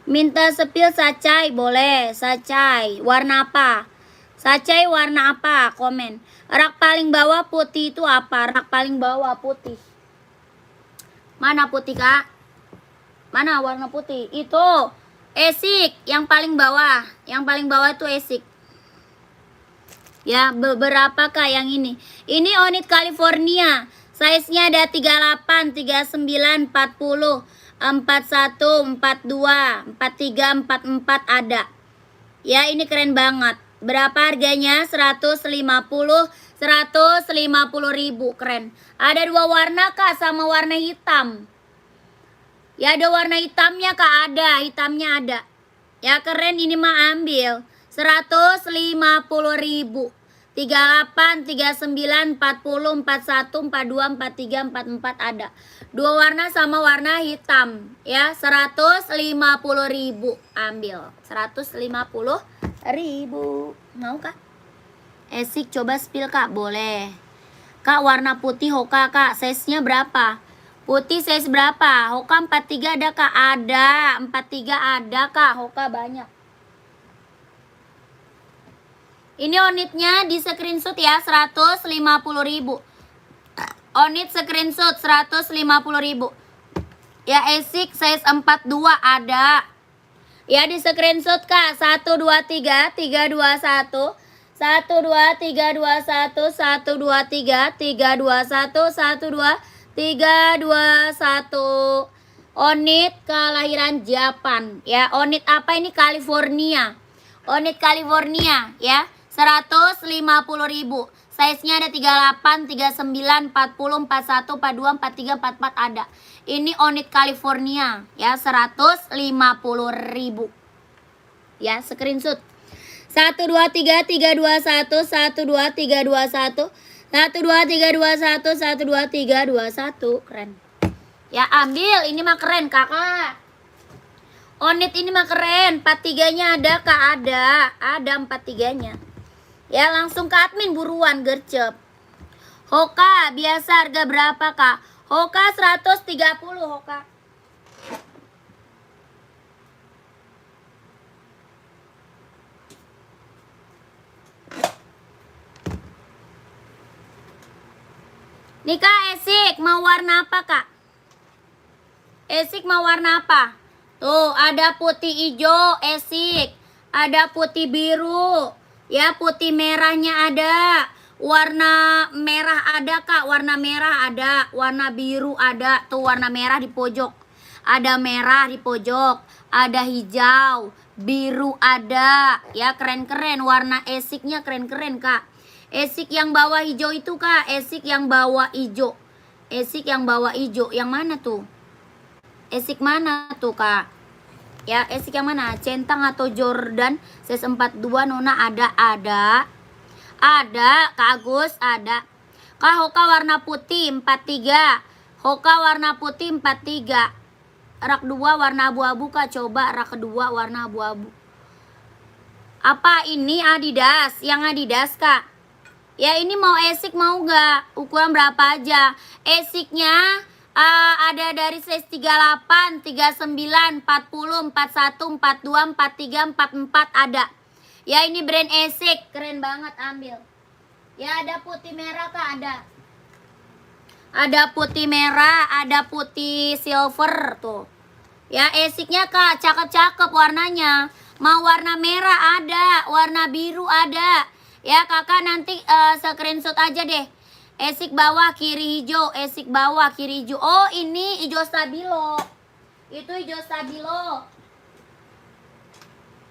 Minta sepil sacai, boleh. Sacai, warna apa? Sacai warna apa? Komen. Rak paling bawah putih itu apa? Rak paling bawah putih. Mana putih Kak? Mana warna putih? Itu esik, yang paling bawah. Yang paling bawah itu esik. Ya, beberapa Kak yang ini. Ini Onit California. Size-nya ada 38, 39, 40, 41, 42, 43, 44 ada. Ya, ini keren banget. Berapa harganya? 150 ribu. Keren. Ada dua warna Kak, sama warna hitam. Ya, ada warna hitamnya Kak, ada. Hitamnya ada. Ya, keren, ini mah ambil. 150 ribu. 38, 39, 40, 41, 42, 43, 44 ada. Dua warna sama warna hitam. Ya, 150 ribu. Ambil. 150 ribu. Mau Kak? Esik coba spill Kak, boleh. Kak, warna putih Hoka Kak, size-nya berapa? Putih size berapa? Hoka 43 ada Kak? Ada. 43 ada Kak, Hoka banyak. Ini Onitnya di screenshot ya, 150 ribu. Onit screenshot 150 ribu. Ya, esik size 42 ada. Ya, di screenshot Kak. 1 2 3 3 2 1 1 2 3 2 1 1 2 3 3 2 1 1 2 3 2 1. Onit kelahiran Japan. Ya, Onit apa ini? California. Onit California ya. 150 ribu. Size-nya ada 38, 39, 40, 41, 42, 43, 44 ada. Ini Onyx California ya, 150.000. Ya, screenshot. 1 2 3 3 2 1 1 2 3 2 1 1 2 3 2 1 1 2 3 2 1. Keren. Ya, ambil. Ini mah keren, Kakak. Onyx ini mah keren. 43-nya ada, Kak? Ada 43-nya. Ya, langsung ke admin buruan, gercep. Hoka biasa harga berapa, Kak? Hoka 130, Hoka. Nih, Kak, Esik mau warna apa, Kak? Esik mau warna apa? Tuh, ada putih hijau, Esik. Ada putih biru. Ya, putih merahnya ada. Warna merah ada, Kak. Warna merah ada. Warna biru ada. Tuh, warna merah di pojok. Ada merah di pojok. Ada hijau. Biru ada. Ya, keren-keren. Warna Esiknya keren-keren, Kak. Esik yang bawah hijau itu, Kak. Esik yang bawah hijau. Esik yang bawah hijau. Yang mana tuh? Esik mana tuh, Kak? Ya, Esik yang mana? Centang atau Jordan? Size 42, Nona ada. Ada, Kak Agus, ada. Kak, Hoka warna putih 43. Hoka warna putih 43. Rak 2 warna abu-abu, Kak. Coba rak kedua warna abu-abu. Apa ini Adidas? Yang Adidas, Kak. Ya, ini mau Esik mau gak? Ukuran berapa aja? Esiknya ada dari size 38, 39, 40, 41, 42, 43, 44 ada. Ya, ini brand Esik, keren banget, ambil. Ya, ada putih merah, Kak, ada. Ada putih merah, ada putih silver tuh. Ya, Esiknya, Kak, cakep-cakep warnanya. Mau warna merah ada, warna biru ada. Ya, Kakak nanti screenshot aja deh. Esik bawah kiri hijau, Esik bawah kiri hijau. Oh, ini hijau stabilo. Itu hijau stabilo.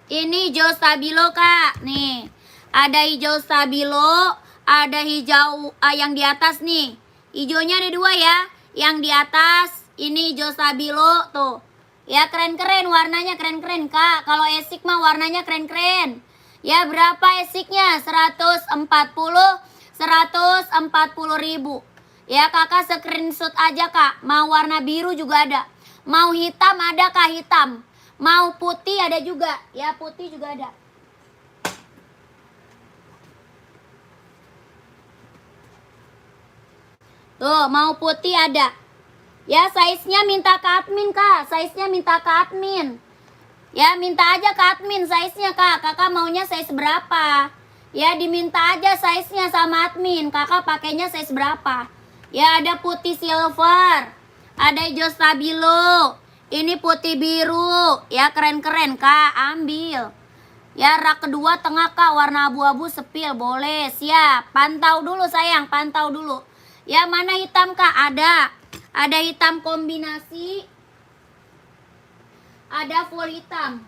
Ini hijau stabilo, Kak. Nih, ada hijau stabilo, ada hijau yang di atas nih. Hijaunya ada 2 ya. Yang di atas ini hijau stabilo tuh. Ya, keren-keren warnanya, keren-keren, Kak. Kalau Esik mah warnanya keren-keren. Ya, berapa Esiknya? 140.000. Ya, Kakak screenshot aja, Kak. Mau warna biru juga ada. Mau hitam ada, Kak, hitam. Mau putih ada juga. Ya, putih juga ada. Tuh, mau putih ada. Ya, size-nya minta ke admin, Kak. Size-nya minta ke admin. Ya, minta aja ke admin size-nya, Kak. Kakak maunya size berapa? Ya, diminta aja size-nya sama admin. Kakak pakainya size berapa? Ya, ada putih silver. Ada hijau stabilo. Ini putih biru. Ya, keren-keren, Kak. Ambil. Ya, rak kedua tengah, Kak. Warna abu-abu sepil. Boleh, siap. Pantau dulu, sayang. Pantau dulu. Ya, mana hitam, Kak? Ada. Ada hitam kombinasi. Ada full hitam.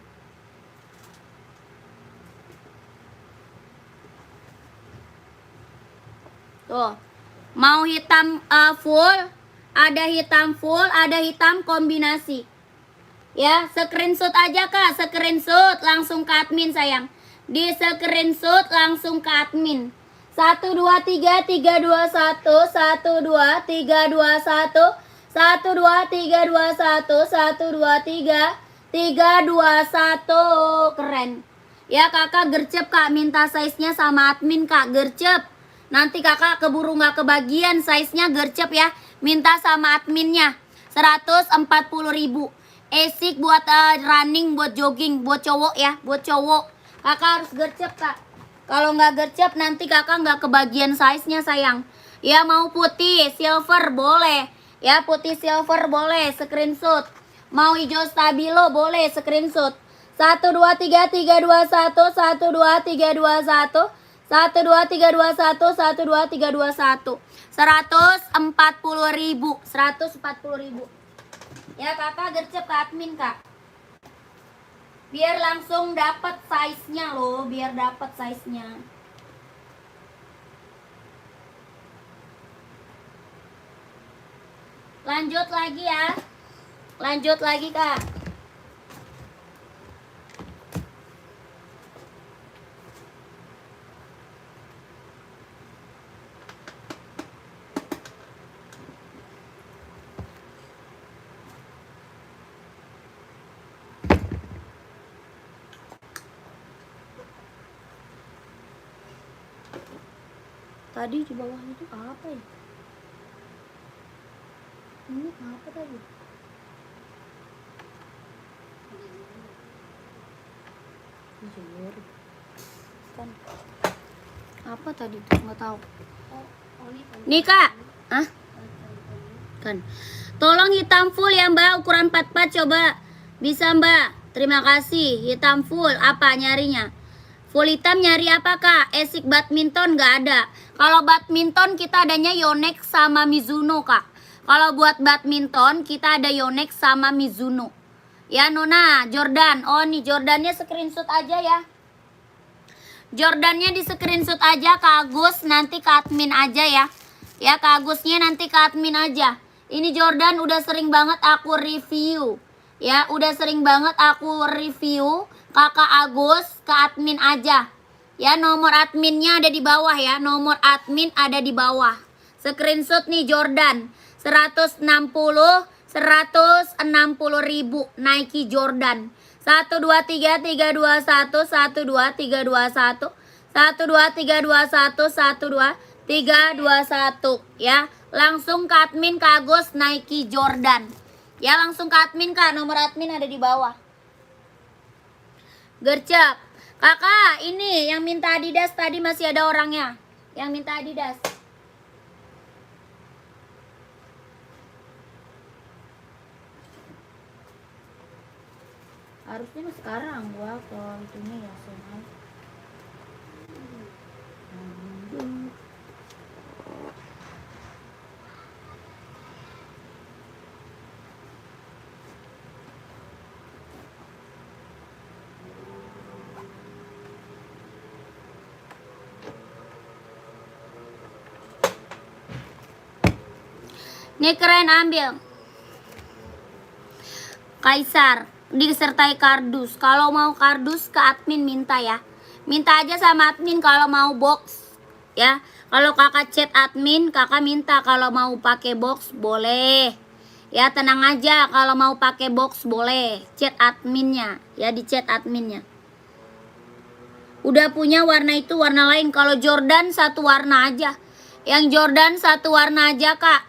Tuh, mau hitam full, ada hitam full, ada hitam kombinasi. Ya, screenshot aja, Kak, screenshot langsung ke admin, sayang. Di screenshot langsung ke admin. 1 2 3 3 2 1 1 2 3 2 1 1 2 3 2 1 1 2 3 3 2 1. Keren. Ya, Kakak gercep, Kak, minta size-nya sama admin, Kak, gercep. Nanti Kakak keburu nggak kebagian size-nya, gercep ya. Minta sama adminnya. 140.000. Esik buat running, buat jogging, buat cowok ya, buat cowok. Kakak harus gercep, Kak. Kalau nggak gercep nanti Kakak nggak kebagian size-nya, sayang. Ya, mau putih, silver boleh. Ya, putih silver boleh, screenshot. Mau hijau stabilo boleh, screenshot. 1 2 3 3 2 1 1 2 3 2 1 1 2 3 2 1 1 2 3 2 1. 140.000. 140.000. Ya, Kakak gercep ke admin, Kak. Biar langsung dapat size-nya loh, biar dapat size-nya. Lanjut lagi ya. Lanjut lagi Kak. Tadi di bawah itu apa ya? Ini apa tadi? Kan. Apa tadi tuh? Nggak tahu. Nih Kak. Ah? Kan. Tolong hitam full ya Mbak, ukuran 44 coba. Bisa Mbak. Terima kasih. Hitam full. Apa nyarinya? Full hitam nyari apa Kak? Esik badminton nggak ada. Kalau badminton kita adanya Yonex sama Mizuno Kak. Kalau buat badminton kita ada Yonex sama Mizuno. Ya Nona, Jordan. Oh nih Jordannya screenshot aja ya. Jordannya di screenshot aja Kak Agus, nanti ke admin aja ya. Ya Kak Agusnya nanti ke admin aja. Ini Jordan udah sering banget aku review. Ya, udah sering banget aku review. Kakak Agus ke admin aja. Ya, nomor adminnya ada di bawah ya. Nomor admin ada di bawah. Screenshot nih Jordan. 160 ribu Nike Jordan. 1 2 3 3 2 1 1 2 3 2 1 1 2 3 2 1 1 2 3 2 1 ya. Langsung ke admin Kak Agus Nike Jordan. Ya, langsung ke admin Kak, nomor admin ada di bawah. Gercep. Kakak, ini yang minta Adidas tadi masih ada orangnya. Yang minta Adidas. Harusnya sekarang gua ke itunya ya senang. Ini keren, ambil. Kaisar disertai kardus. Kalau mau kardus ke admin minta ya. Minta aja sama admin kalau mau box ya. Kalau kakak chat admin, kakak minta kalau mau pakai box boleh. Ya, tenang aja, kalau mau pakai box boleh. Chat adminnya ya, di chat adminnya. Udah punya warna itu, warna lain. Kalau Jordan satu warna aja. Yang Jordan satu warna aja Kak.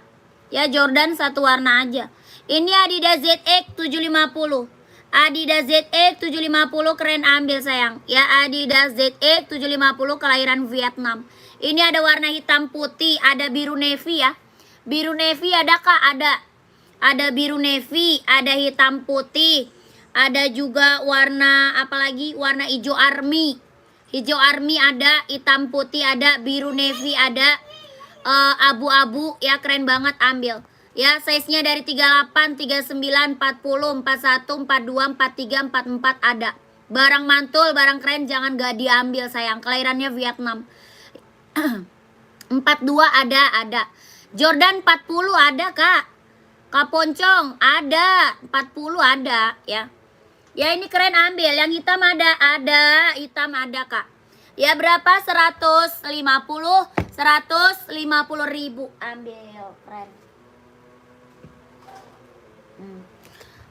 Ya, Jordan satu warna aja. Ini Adidas ZX 750. Adidas ZX 750 keren, ambil sayang. Ya, Adidas ZX 750 kelahiran Vietnam. Ini ada warna hitam putih, ada biru navy ya. Biru navy ada Kak, ada. Ada biru navy, ada hitam putih. Ada juga warna apalagi? Warna hijau army. Hijau army ada, hitam putih ada, biru navy ada. Abu-abu ya, keren banget, ambil ya. Size-nya dari 38, 39, 40, 41, 42, 43, 44 ada. Barang mantul, barang keren, jangan gak diambil sayang. Kelahirannya Vietnam. 42 ada. Jordan 40 ada Kak. Kaponcong ada, 40 ada ya. Ya, ini keren, ambil. Yang hitam ada, hitam ada Kak. Ya, berapa? 150 ribu, ambil, keren.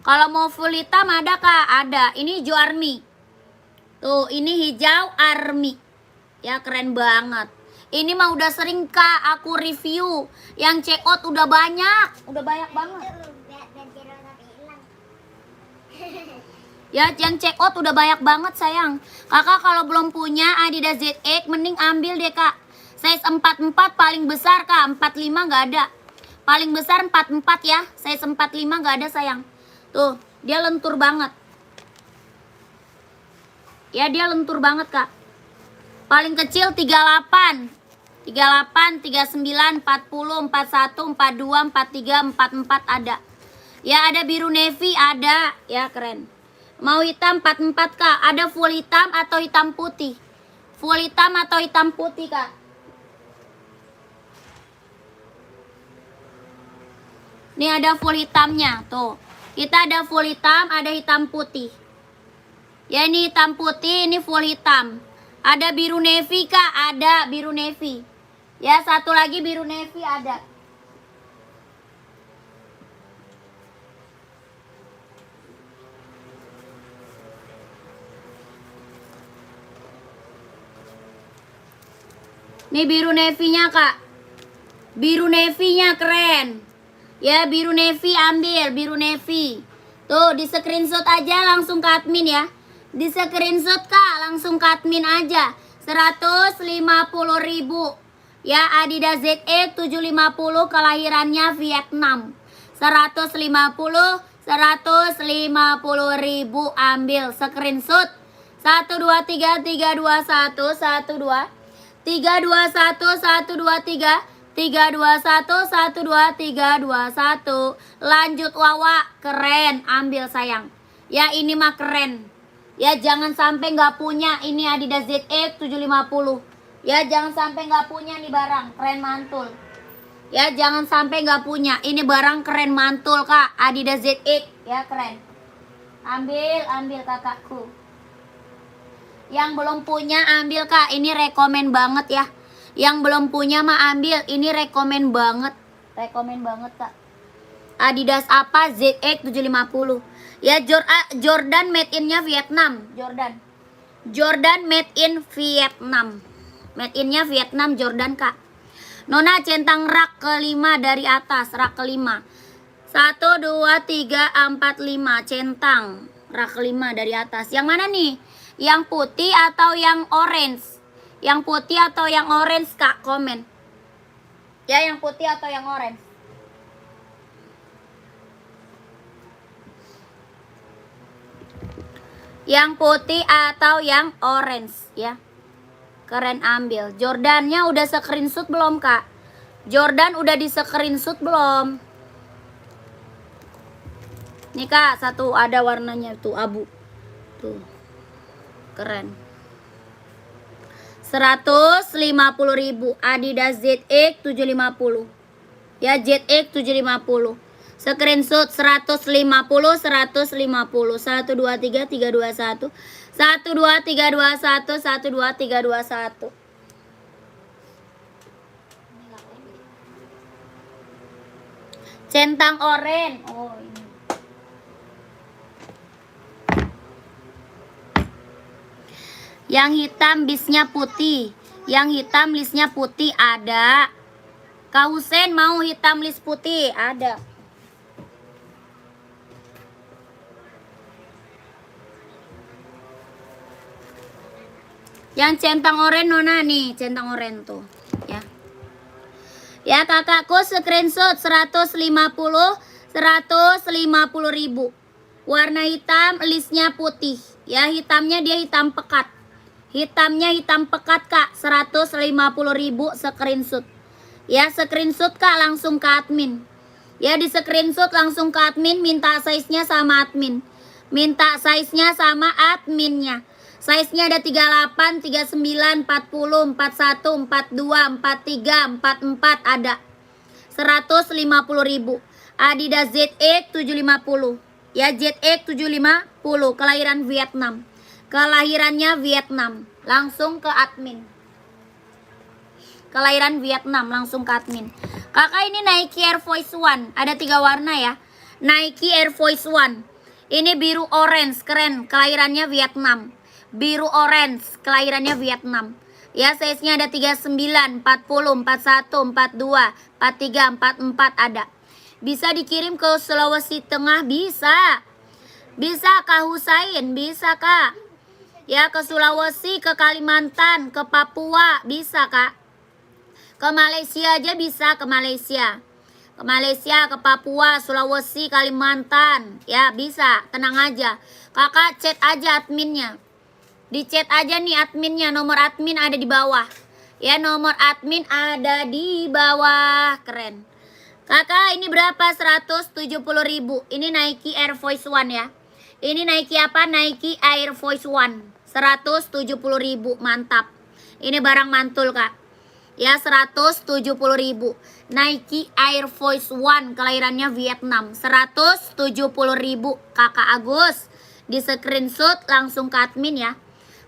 Kalau mau full hitam ada Kak, ada. Ini hijau army. Tuh, ini hijau army. Ya, keren banget. Ini mah udah sering Kak aku review. Yang check out udah banyak banget. Ya, yang check out udah banyak banget sayang. Kakak kalau belum punya Adidas ZX mending ambil deh Kak. Size 44 paling besar Kak, 45 nggak ada. Paling besar 44 ya, size 45 nggak ada sayang. Tuh, dia lentur banget. Ya, dia lentur banget Kak. Paling kecil 38, 39, 40, 41, 42, 43, 44 ada. Ya, ada biru navy ada, ya keren. Mau hitam 44 Kak, ada full hitam atau hitam putih. Full hitam atau hitam putih Kak. Nih ada full hitamnya, tuh. Kita ada full hitam, ada hitam putih. Ya ini hitam putih, ini full hitam. Ada biru navy Kak, ada biru navy. Ya satu lagi biru navy ada. Nih biru navy-nya Kak. Biru navy-nya keren. Ya biru navy ambil, biru navy. Tuh di screenshot aja langsung ke admin ya. Di screenshot Kak, langsung ke admin aja. 150.000. Ya Adidas ZX 750 kelahirannya Vietnam. 150.000 ambil screenshot. 1 2 3 3 2 1 1 2 3 2 1 1 2 3 3 2 1 1 2 3 2 1. Lanjut Wawa, keren, ambil sayang. Ya ini mah keren. Ya jangan sampai nggak punya ini Adidas ZX 750. Ya jangan sampai nggak punya nih barang, keren mantul. Ya jangan sampai nggak punya, ini barang keren mantul Kak, Adidas ZX ya keren. Ambil kakakku. Yang belum punya ambil Kak, ini rekomen banget ya. Yang belum punya mah ambil, ini rekomen banget. Rekomen banget Kak. Adidas apa? ZX 750. Ya Jordan made in-nya Vietnam. Jordan made in Vietnam. Made in-nya Vietnam Jordan Kak. Nona centang rak kelima dari atas, rak kelima. 1 2 3 4 5 centang rak kelima dari atas. Yang mana nih? Yang putih atau yang orange? Yang putih atau yang orange Kak? Komen. Ya yang putih atau yang orange? Yang putih atau yang orange ya. Keren ambil. Jordannya udah screenshot belum Kak? Jordan udah di screenshot belum? Nih Kak, satu ada warnanya tuh abu. Tuh. Keren. 150.000 Adidas ZX 750. Ya ZX 750. Screenshot 150 150 1 2 3 3 2 1 1 2 3 2 1 1 2 3 2 1. Centang oren. Oh ini. Yang hitam bisnya putih. Yang hitam listnya putih ada. Kak Husen mau hitam list putih? Ada. Yang centang oren Nona nih, centang oren tuh, ya. Ya kakakku screenshot 150.000. Warna hitam, listnya putih. Ya hitamnya dia hitam pekat. Hitamnya hitam pekat Kak, 150.000 screenshot. Ya screenshot Kak langsung ke admin. Ya di screenshot langsung ke admin, minta size-nya sama admin. Minta size-nya sama adminnya. Size-nya ada 38, 39, 40, 41, 42, 43, 44 ada. 150.000. Adidas ZX 750. Ya ZX 750 kelahiran Vietnam. Kelahirannya Vietnam. Langsung ke admin. Kelahiran Vietnam langsung ke admin. Kakak ini Nike Air Force One. Ada 3 warna ya. Nike Air Force One. Ini biru orange, keren. Kelahirannya Vietnam. Biru orange, kelahirannya Vietnam. Ya size-nya ada 39, 40, 41, 42, 43, 44 ada. Bisa dikirim ke Sulawesi Tengah, bisa. Bisa Kak Husain, bisa Kak. Ya ke Sulawesi, ke Kalimantan, ke Papua, bisa Kak. Ke Malaysia aja bisa, ke Malaysia. Ke Malaysia, ke Papua, Sulawesi, Kalimantan. Ya bisa, tenang aja. Kakak chat aja adminnya. Di chat aja nih adminnya, nomor admin ada di bawah. Ya nomor admin ada di bawah, keren. Kakak ini berapa? 170.000. Ini Nike Air Force One ya. Ini Nike apa? Nike Air Force One. 170.000, mantap. Ini barang mantul Kak. Ya 170.000. Nike Air Force One kelahirannya Vietnam 170.000. Kakak Agus di screenshot langsung ke admin ya.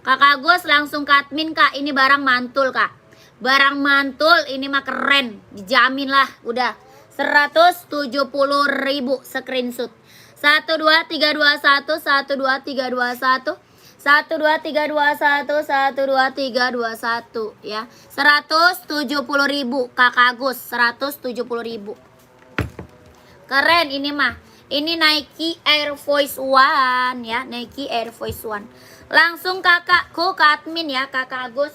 Kakak Agus langsung ke admin kak. Ini barang mantul kak. Barang mantul ini mah keren. Dijamin lah udah 170.000 screenshot. 12321 12321 12321 12321 ya. 170.000 Kakak Agus 170.000. Keren ini mah. Ini Nike Air Force One ya, Nike Air Force One. Langsung kakakku ke admin ya, Kakak Agus.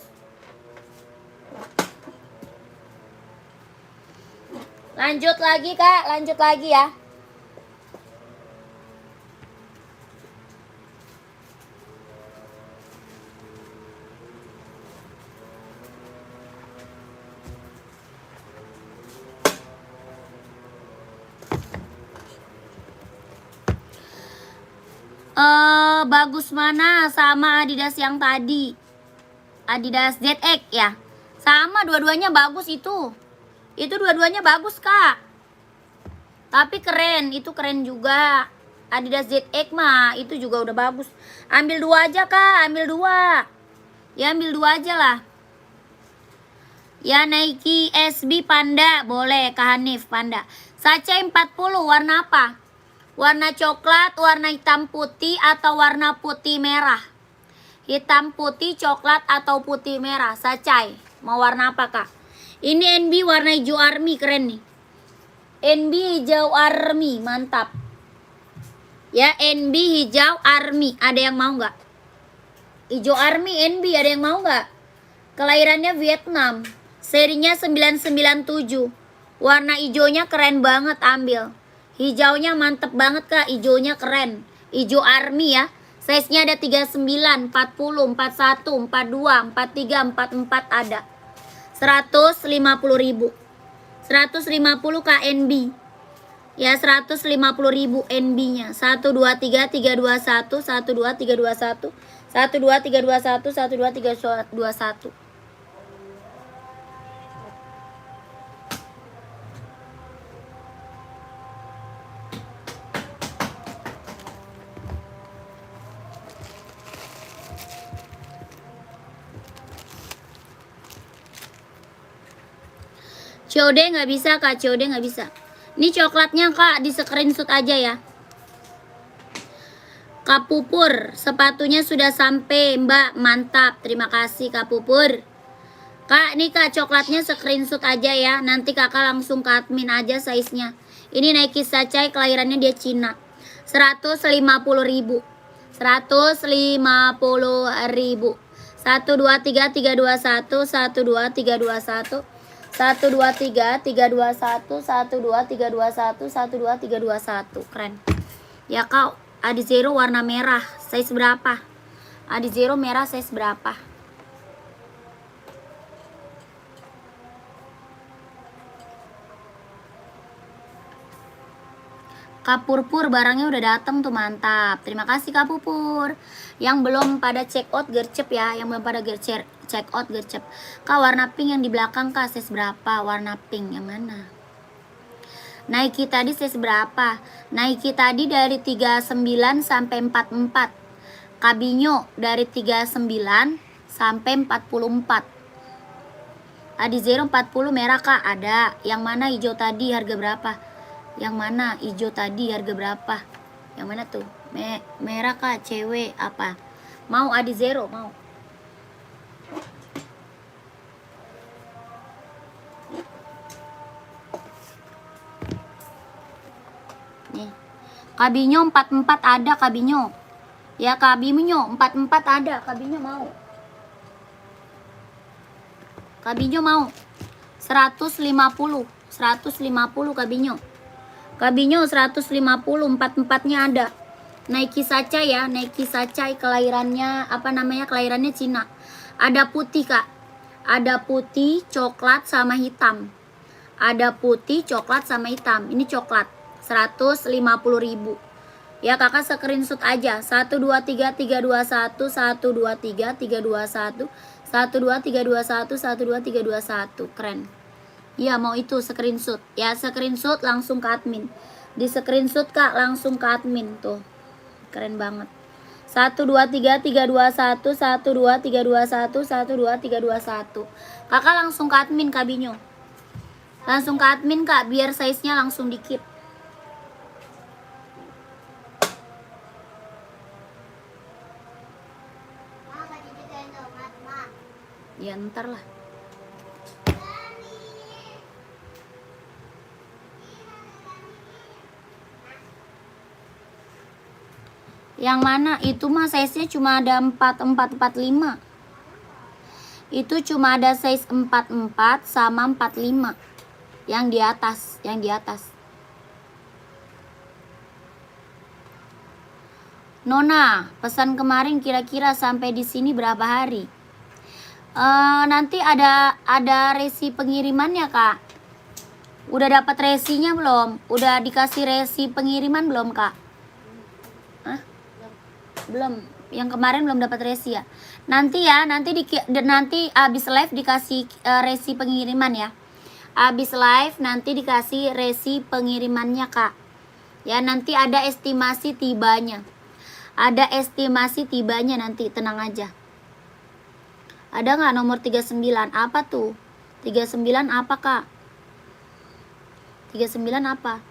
Lanjut lagi kak, lanjut lagi ya. Bagus mana sama Adidas yang tadi? Adidas ZX ya. Sama dua-duanya bagus itu. Itu dua-duanya bagus kak. Tapi keren, itu keren juga. Adidas ZX mah itu juga udah bagus. Ambil dua aja kak, ambil dua. Ya ambil dua aja lah. Ya Nike SB Panda boleh Kak Hanif Panda. Sace 40 warna apa? Warna coklat, warna hitam putih, atau warna putih merah? Hitam putih, coklat, atau putih merah? Sacai, mau warna apa kak? Ini NB warna hijau army, keren nih. NB hijau army, mantap. Ya NB hijau army, ada yang mau nggak? Hijau army NB, ada yang mau nggak? Kelahirannya Vietnam, serinya 997. Warna hijaunya keren banget, ambil. Hijaunya mantep banget kak, hijaunya keren. Hijau army ya. Size-nya ada 39, 40, 41, 42, 43, 44 ada. 150.000. 150 KNB. Ya 150.000 NB-nya. 123 321 12 321 12 321 12 321. COD nggak bisa kak, COD nggak bisa. Ini coklatnya kak, di screenshot aja ya. Kak Pupur, sepatunya sudah sampai mbak, mantap. Terima kasih Kak Pupur. Kak, ini kak coklatnya screenshot aja ya. Nanti kakak langsung ke admin aja size-nya. Ini Nike Sacai, kelahirannya dia Cina. 150.000. 150.000. 123 321 123 321 123 321 123 321 123 321. Keren. Ya kak, Adizero warna merah, size berapa? Adizero merah size berapa? Kak Purpur barangnya udah dateng tuh, mantap. Terima kasih Kak Purpur. Yang belum pada check out gercep ya, yang belum pada check out gercep. Kak warna pink yang di belakang kak size berapa? Warna pink yang mana? Nike tadi size berapa? Nike tadi dari 39 sampai 44. Kabinyo dari 39 sampai 44. Adizero 40 merah kak ada. Yang mana hijau tadi harga berapa? Yang mana hijau tadi harga berapa? Yang mana tuh? Merah kak, cewek apa? Mau Adizero, mau. Nih. Kabinyo 44 ada kabinyo. Ya kabinyo 44 ada, kabinyo mau. Kabinyo mau. 150 kabinyo. Kabinyo 150, 44-nya ada. Nike Sacai ya, Nike Sacai kelahirannya apa namanya? Kelahirannya Cina. Ada putih kak. Ada putih, coklat sama hitam. Ada putih, coklat sama hitam. Ini coklat. 150.000. Ya kakak screenshot aja. 123 321 123 321 12321 12321. Keren. Iya, mau itu screenshot. Ya, screenshot langsung ke admin. Di screenshot Kak, langsung ke admin tuh. Keren banget. 12331 12321 12321. Kakak langsung ke admin Kak Binyo. Langsung ke admin Kak, biar size-nya langsung dikit. Ya ntar lah. Yang mana? Itu mah size-nya cuma ada 4445. Itu cuma ada size 44 sama 45. Yang di atas, yang di atas. Nona, pesan kemarin kira-kira sampai di sini berapa hari? Nanti ada resi pengirimannya Kak. Udah dapat resinya belum? Udah dikasih resi pengiriman belum Kak? Hah? Belum. Yang kemarin belum dapat resi ya. Nanti ya, nanti abis live dikasih resi pengiriman ya. Abis live nanti dikasih resi pengirimannya Kak. Ya, nanti ada estimasi tibanya. Ada estimasi tibanya nanti, tenang aja. Ada nggak nomor 39? Apa tuh? 39 apa Kak? 39 apa?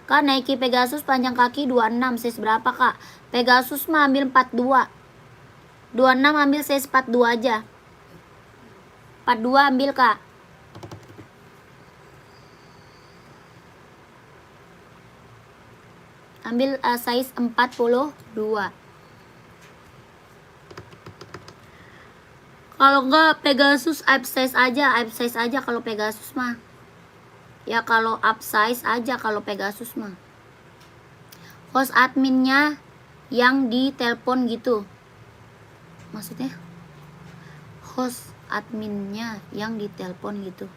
Kak, Nike Pegasus panjang kaki 26, size berapa Kak? Pegasus mah ambil 42. 26 ambil size 42 aja. 42 ambil Kak. Ambil size 42. Kalau enggak Pegasus upsize aja kalau Pegasus mah. Ya kalau upsize aja kalau Pegasus mah. Host adminnya yang ditelepon gitu. Maksudnya? Host adminnya yang ditelepon gitu.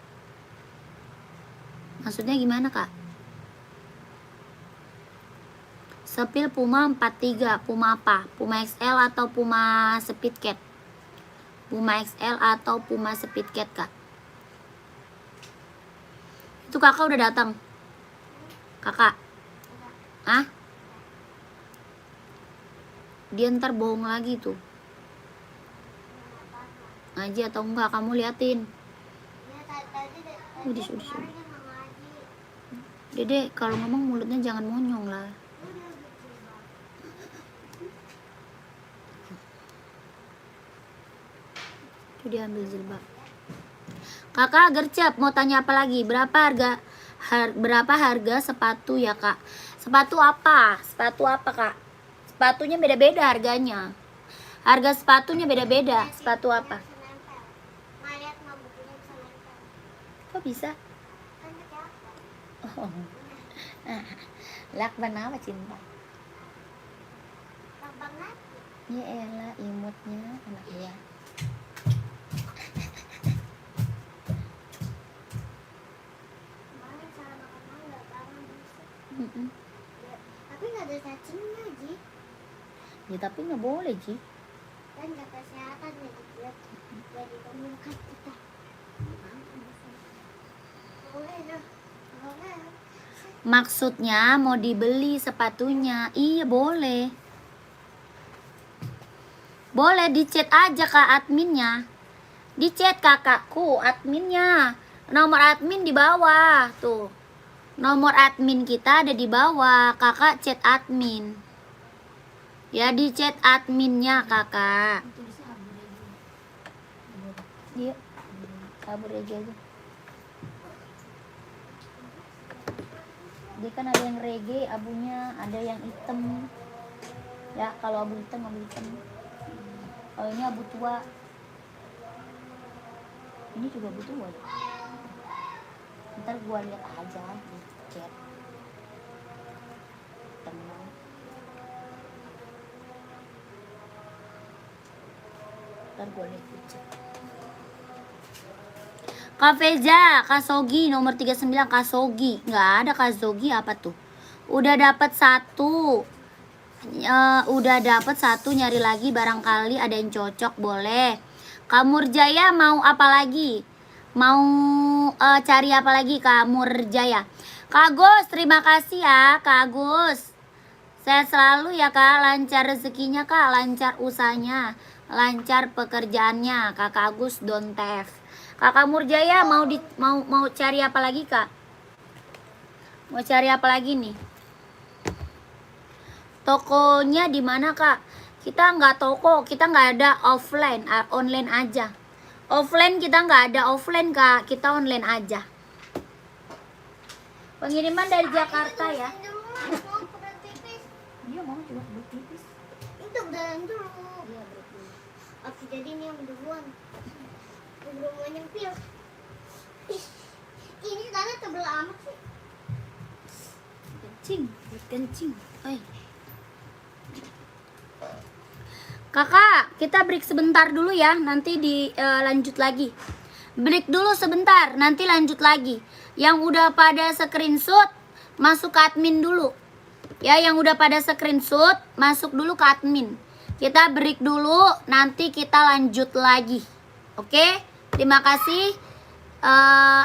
Maksudnya gimana Kak? Sepil Puma 43, Puma apa? Puma XL atau Puma Speedcat? Puma XL atau Puma Speedcat Kak? Itu kakak udah datang? Kakak? Hah? Dia ntar bohong lagi tuh. Ngaji atau enggak, kamu liatin. Udah. Dede, kalau ngomong mulutnya jangan monyong lah. Itu dia ambil jilbab. Kakak gercep, mau tanya apa lagi? Berapa harga sepatu ya Kak? Sepatu apa? Sepatu apa Kak? Sepatunya beda-beda harganya. Harga sepatunya beda-beda. Sepatu apa? Kok bisa? Oh. Lakban apa cinta? Ya elah, imutnya anak gua. Tapi nggak ada cacingnya Ji. Ya tapi nggak boleh Ji. Kan nggak kesehatan ya dibuat jadi pemungkas kita. Boleh dong. Boleh. Maksudnya mau dibeli sepatunya. Iya boleh. Boleh dichat aja ke adminnya. Dichat kakakku adminnya. Nomor admin di bawah tuh. Nomor admin kita ada di bawah. Kakak chat admin. Ya di chat adminnya kakak. Iya. Sabur aja. Dia kan ada yang reggae abunya, ada yang hitam. Ya kalau abu hitam. Kalau ini abu tua. Ini juga abu tua. Ntar gua lihat aja di chat. Tenang. Ntar gua lihat di chat. Kak Feza, Kak Sogi nomor 39 Kak Sogi. Nggak ada Kak Sogi apa tuh? Udah dapat satu. Udah dapat satu, nyari lagi barangkali ada yang cocok boleh. Kak Murjaya mau apa lagi? Mau cari apa lagi Kak Murjaya? Kak Agus, terima kasih ya Kak Agus. Sehat selalu ya Kak, lancar rezekinya Kak, lancar usahanya, lancar pekerjaannya. Kakak Agus Dontev. Kakak Murjaya mau cari apa lagi Kak? Mau cari apa lagi nih? Tokonya di mana Kak? Kita nggak toko, kita nggak ada offline, online aja. Offline kita nggak ada offline Kak, kita online aja. Pengiriman dari Jakarta ya. Mau berat tipis. Dia mau coba berat tipis. Itu bedaran dulu. Iya berat dulu. Aku jadi ini yang duluan. Belum mau nyempil. Ih, ini tanah tebel amat sih. Kencing, kencing. Kakak, kita break sebentar dulu ya, nanti lanjut lagi. Break dulu sebentar, nanti lanjut lagi. Yang udah pada screenshot, masuk ke admin dulu. Ya, yang udah pada screenshot, masuk dulu ke admin. Kita break dulu, nanti kita lanjut lagi. Oke, terima kasih.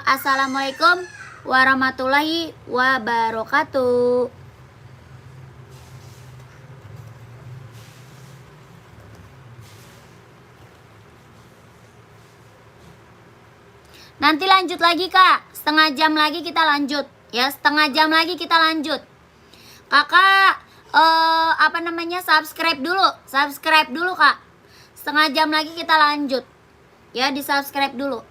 Assalamualaikum warahmatullahi wabarakatuh. Nanti lanjut lagi Kak, setengah jam lagi kita lanjut. Ya, setengah jam lagi kita lanjut. Kakak, subscribe dulu Kak. Setengah jam lagi kita lanjut. Ya, di subscribe dulu.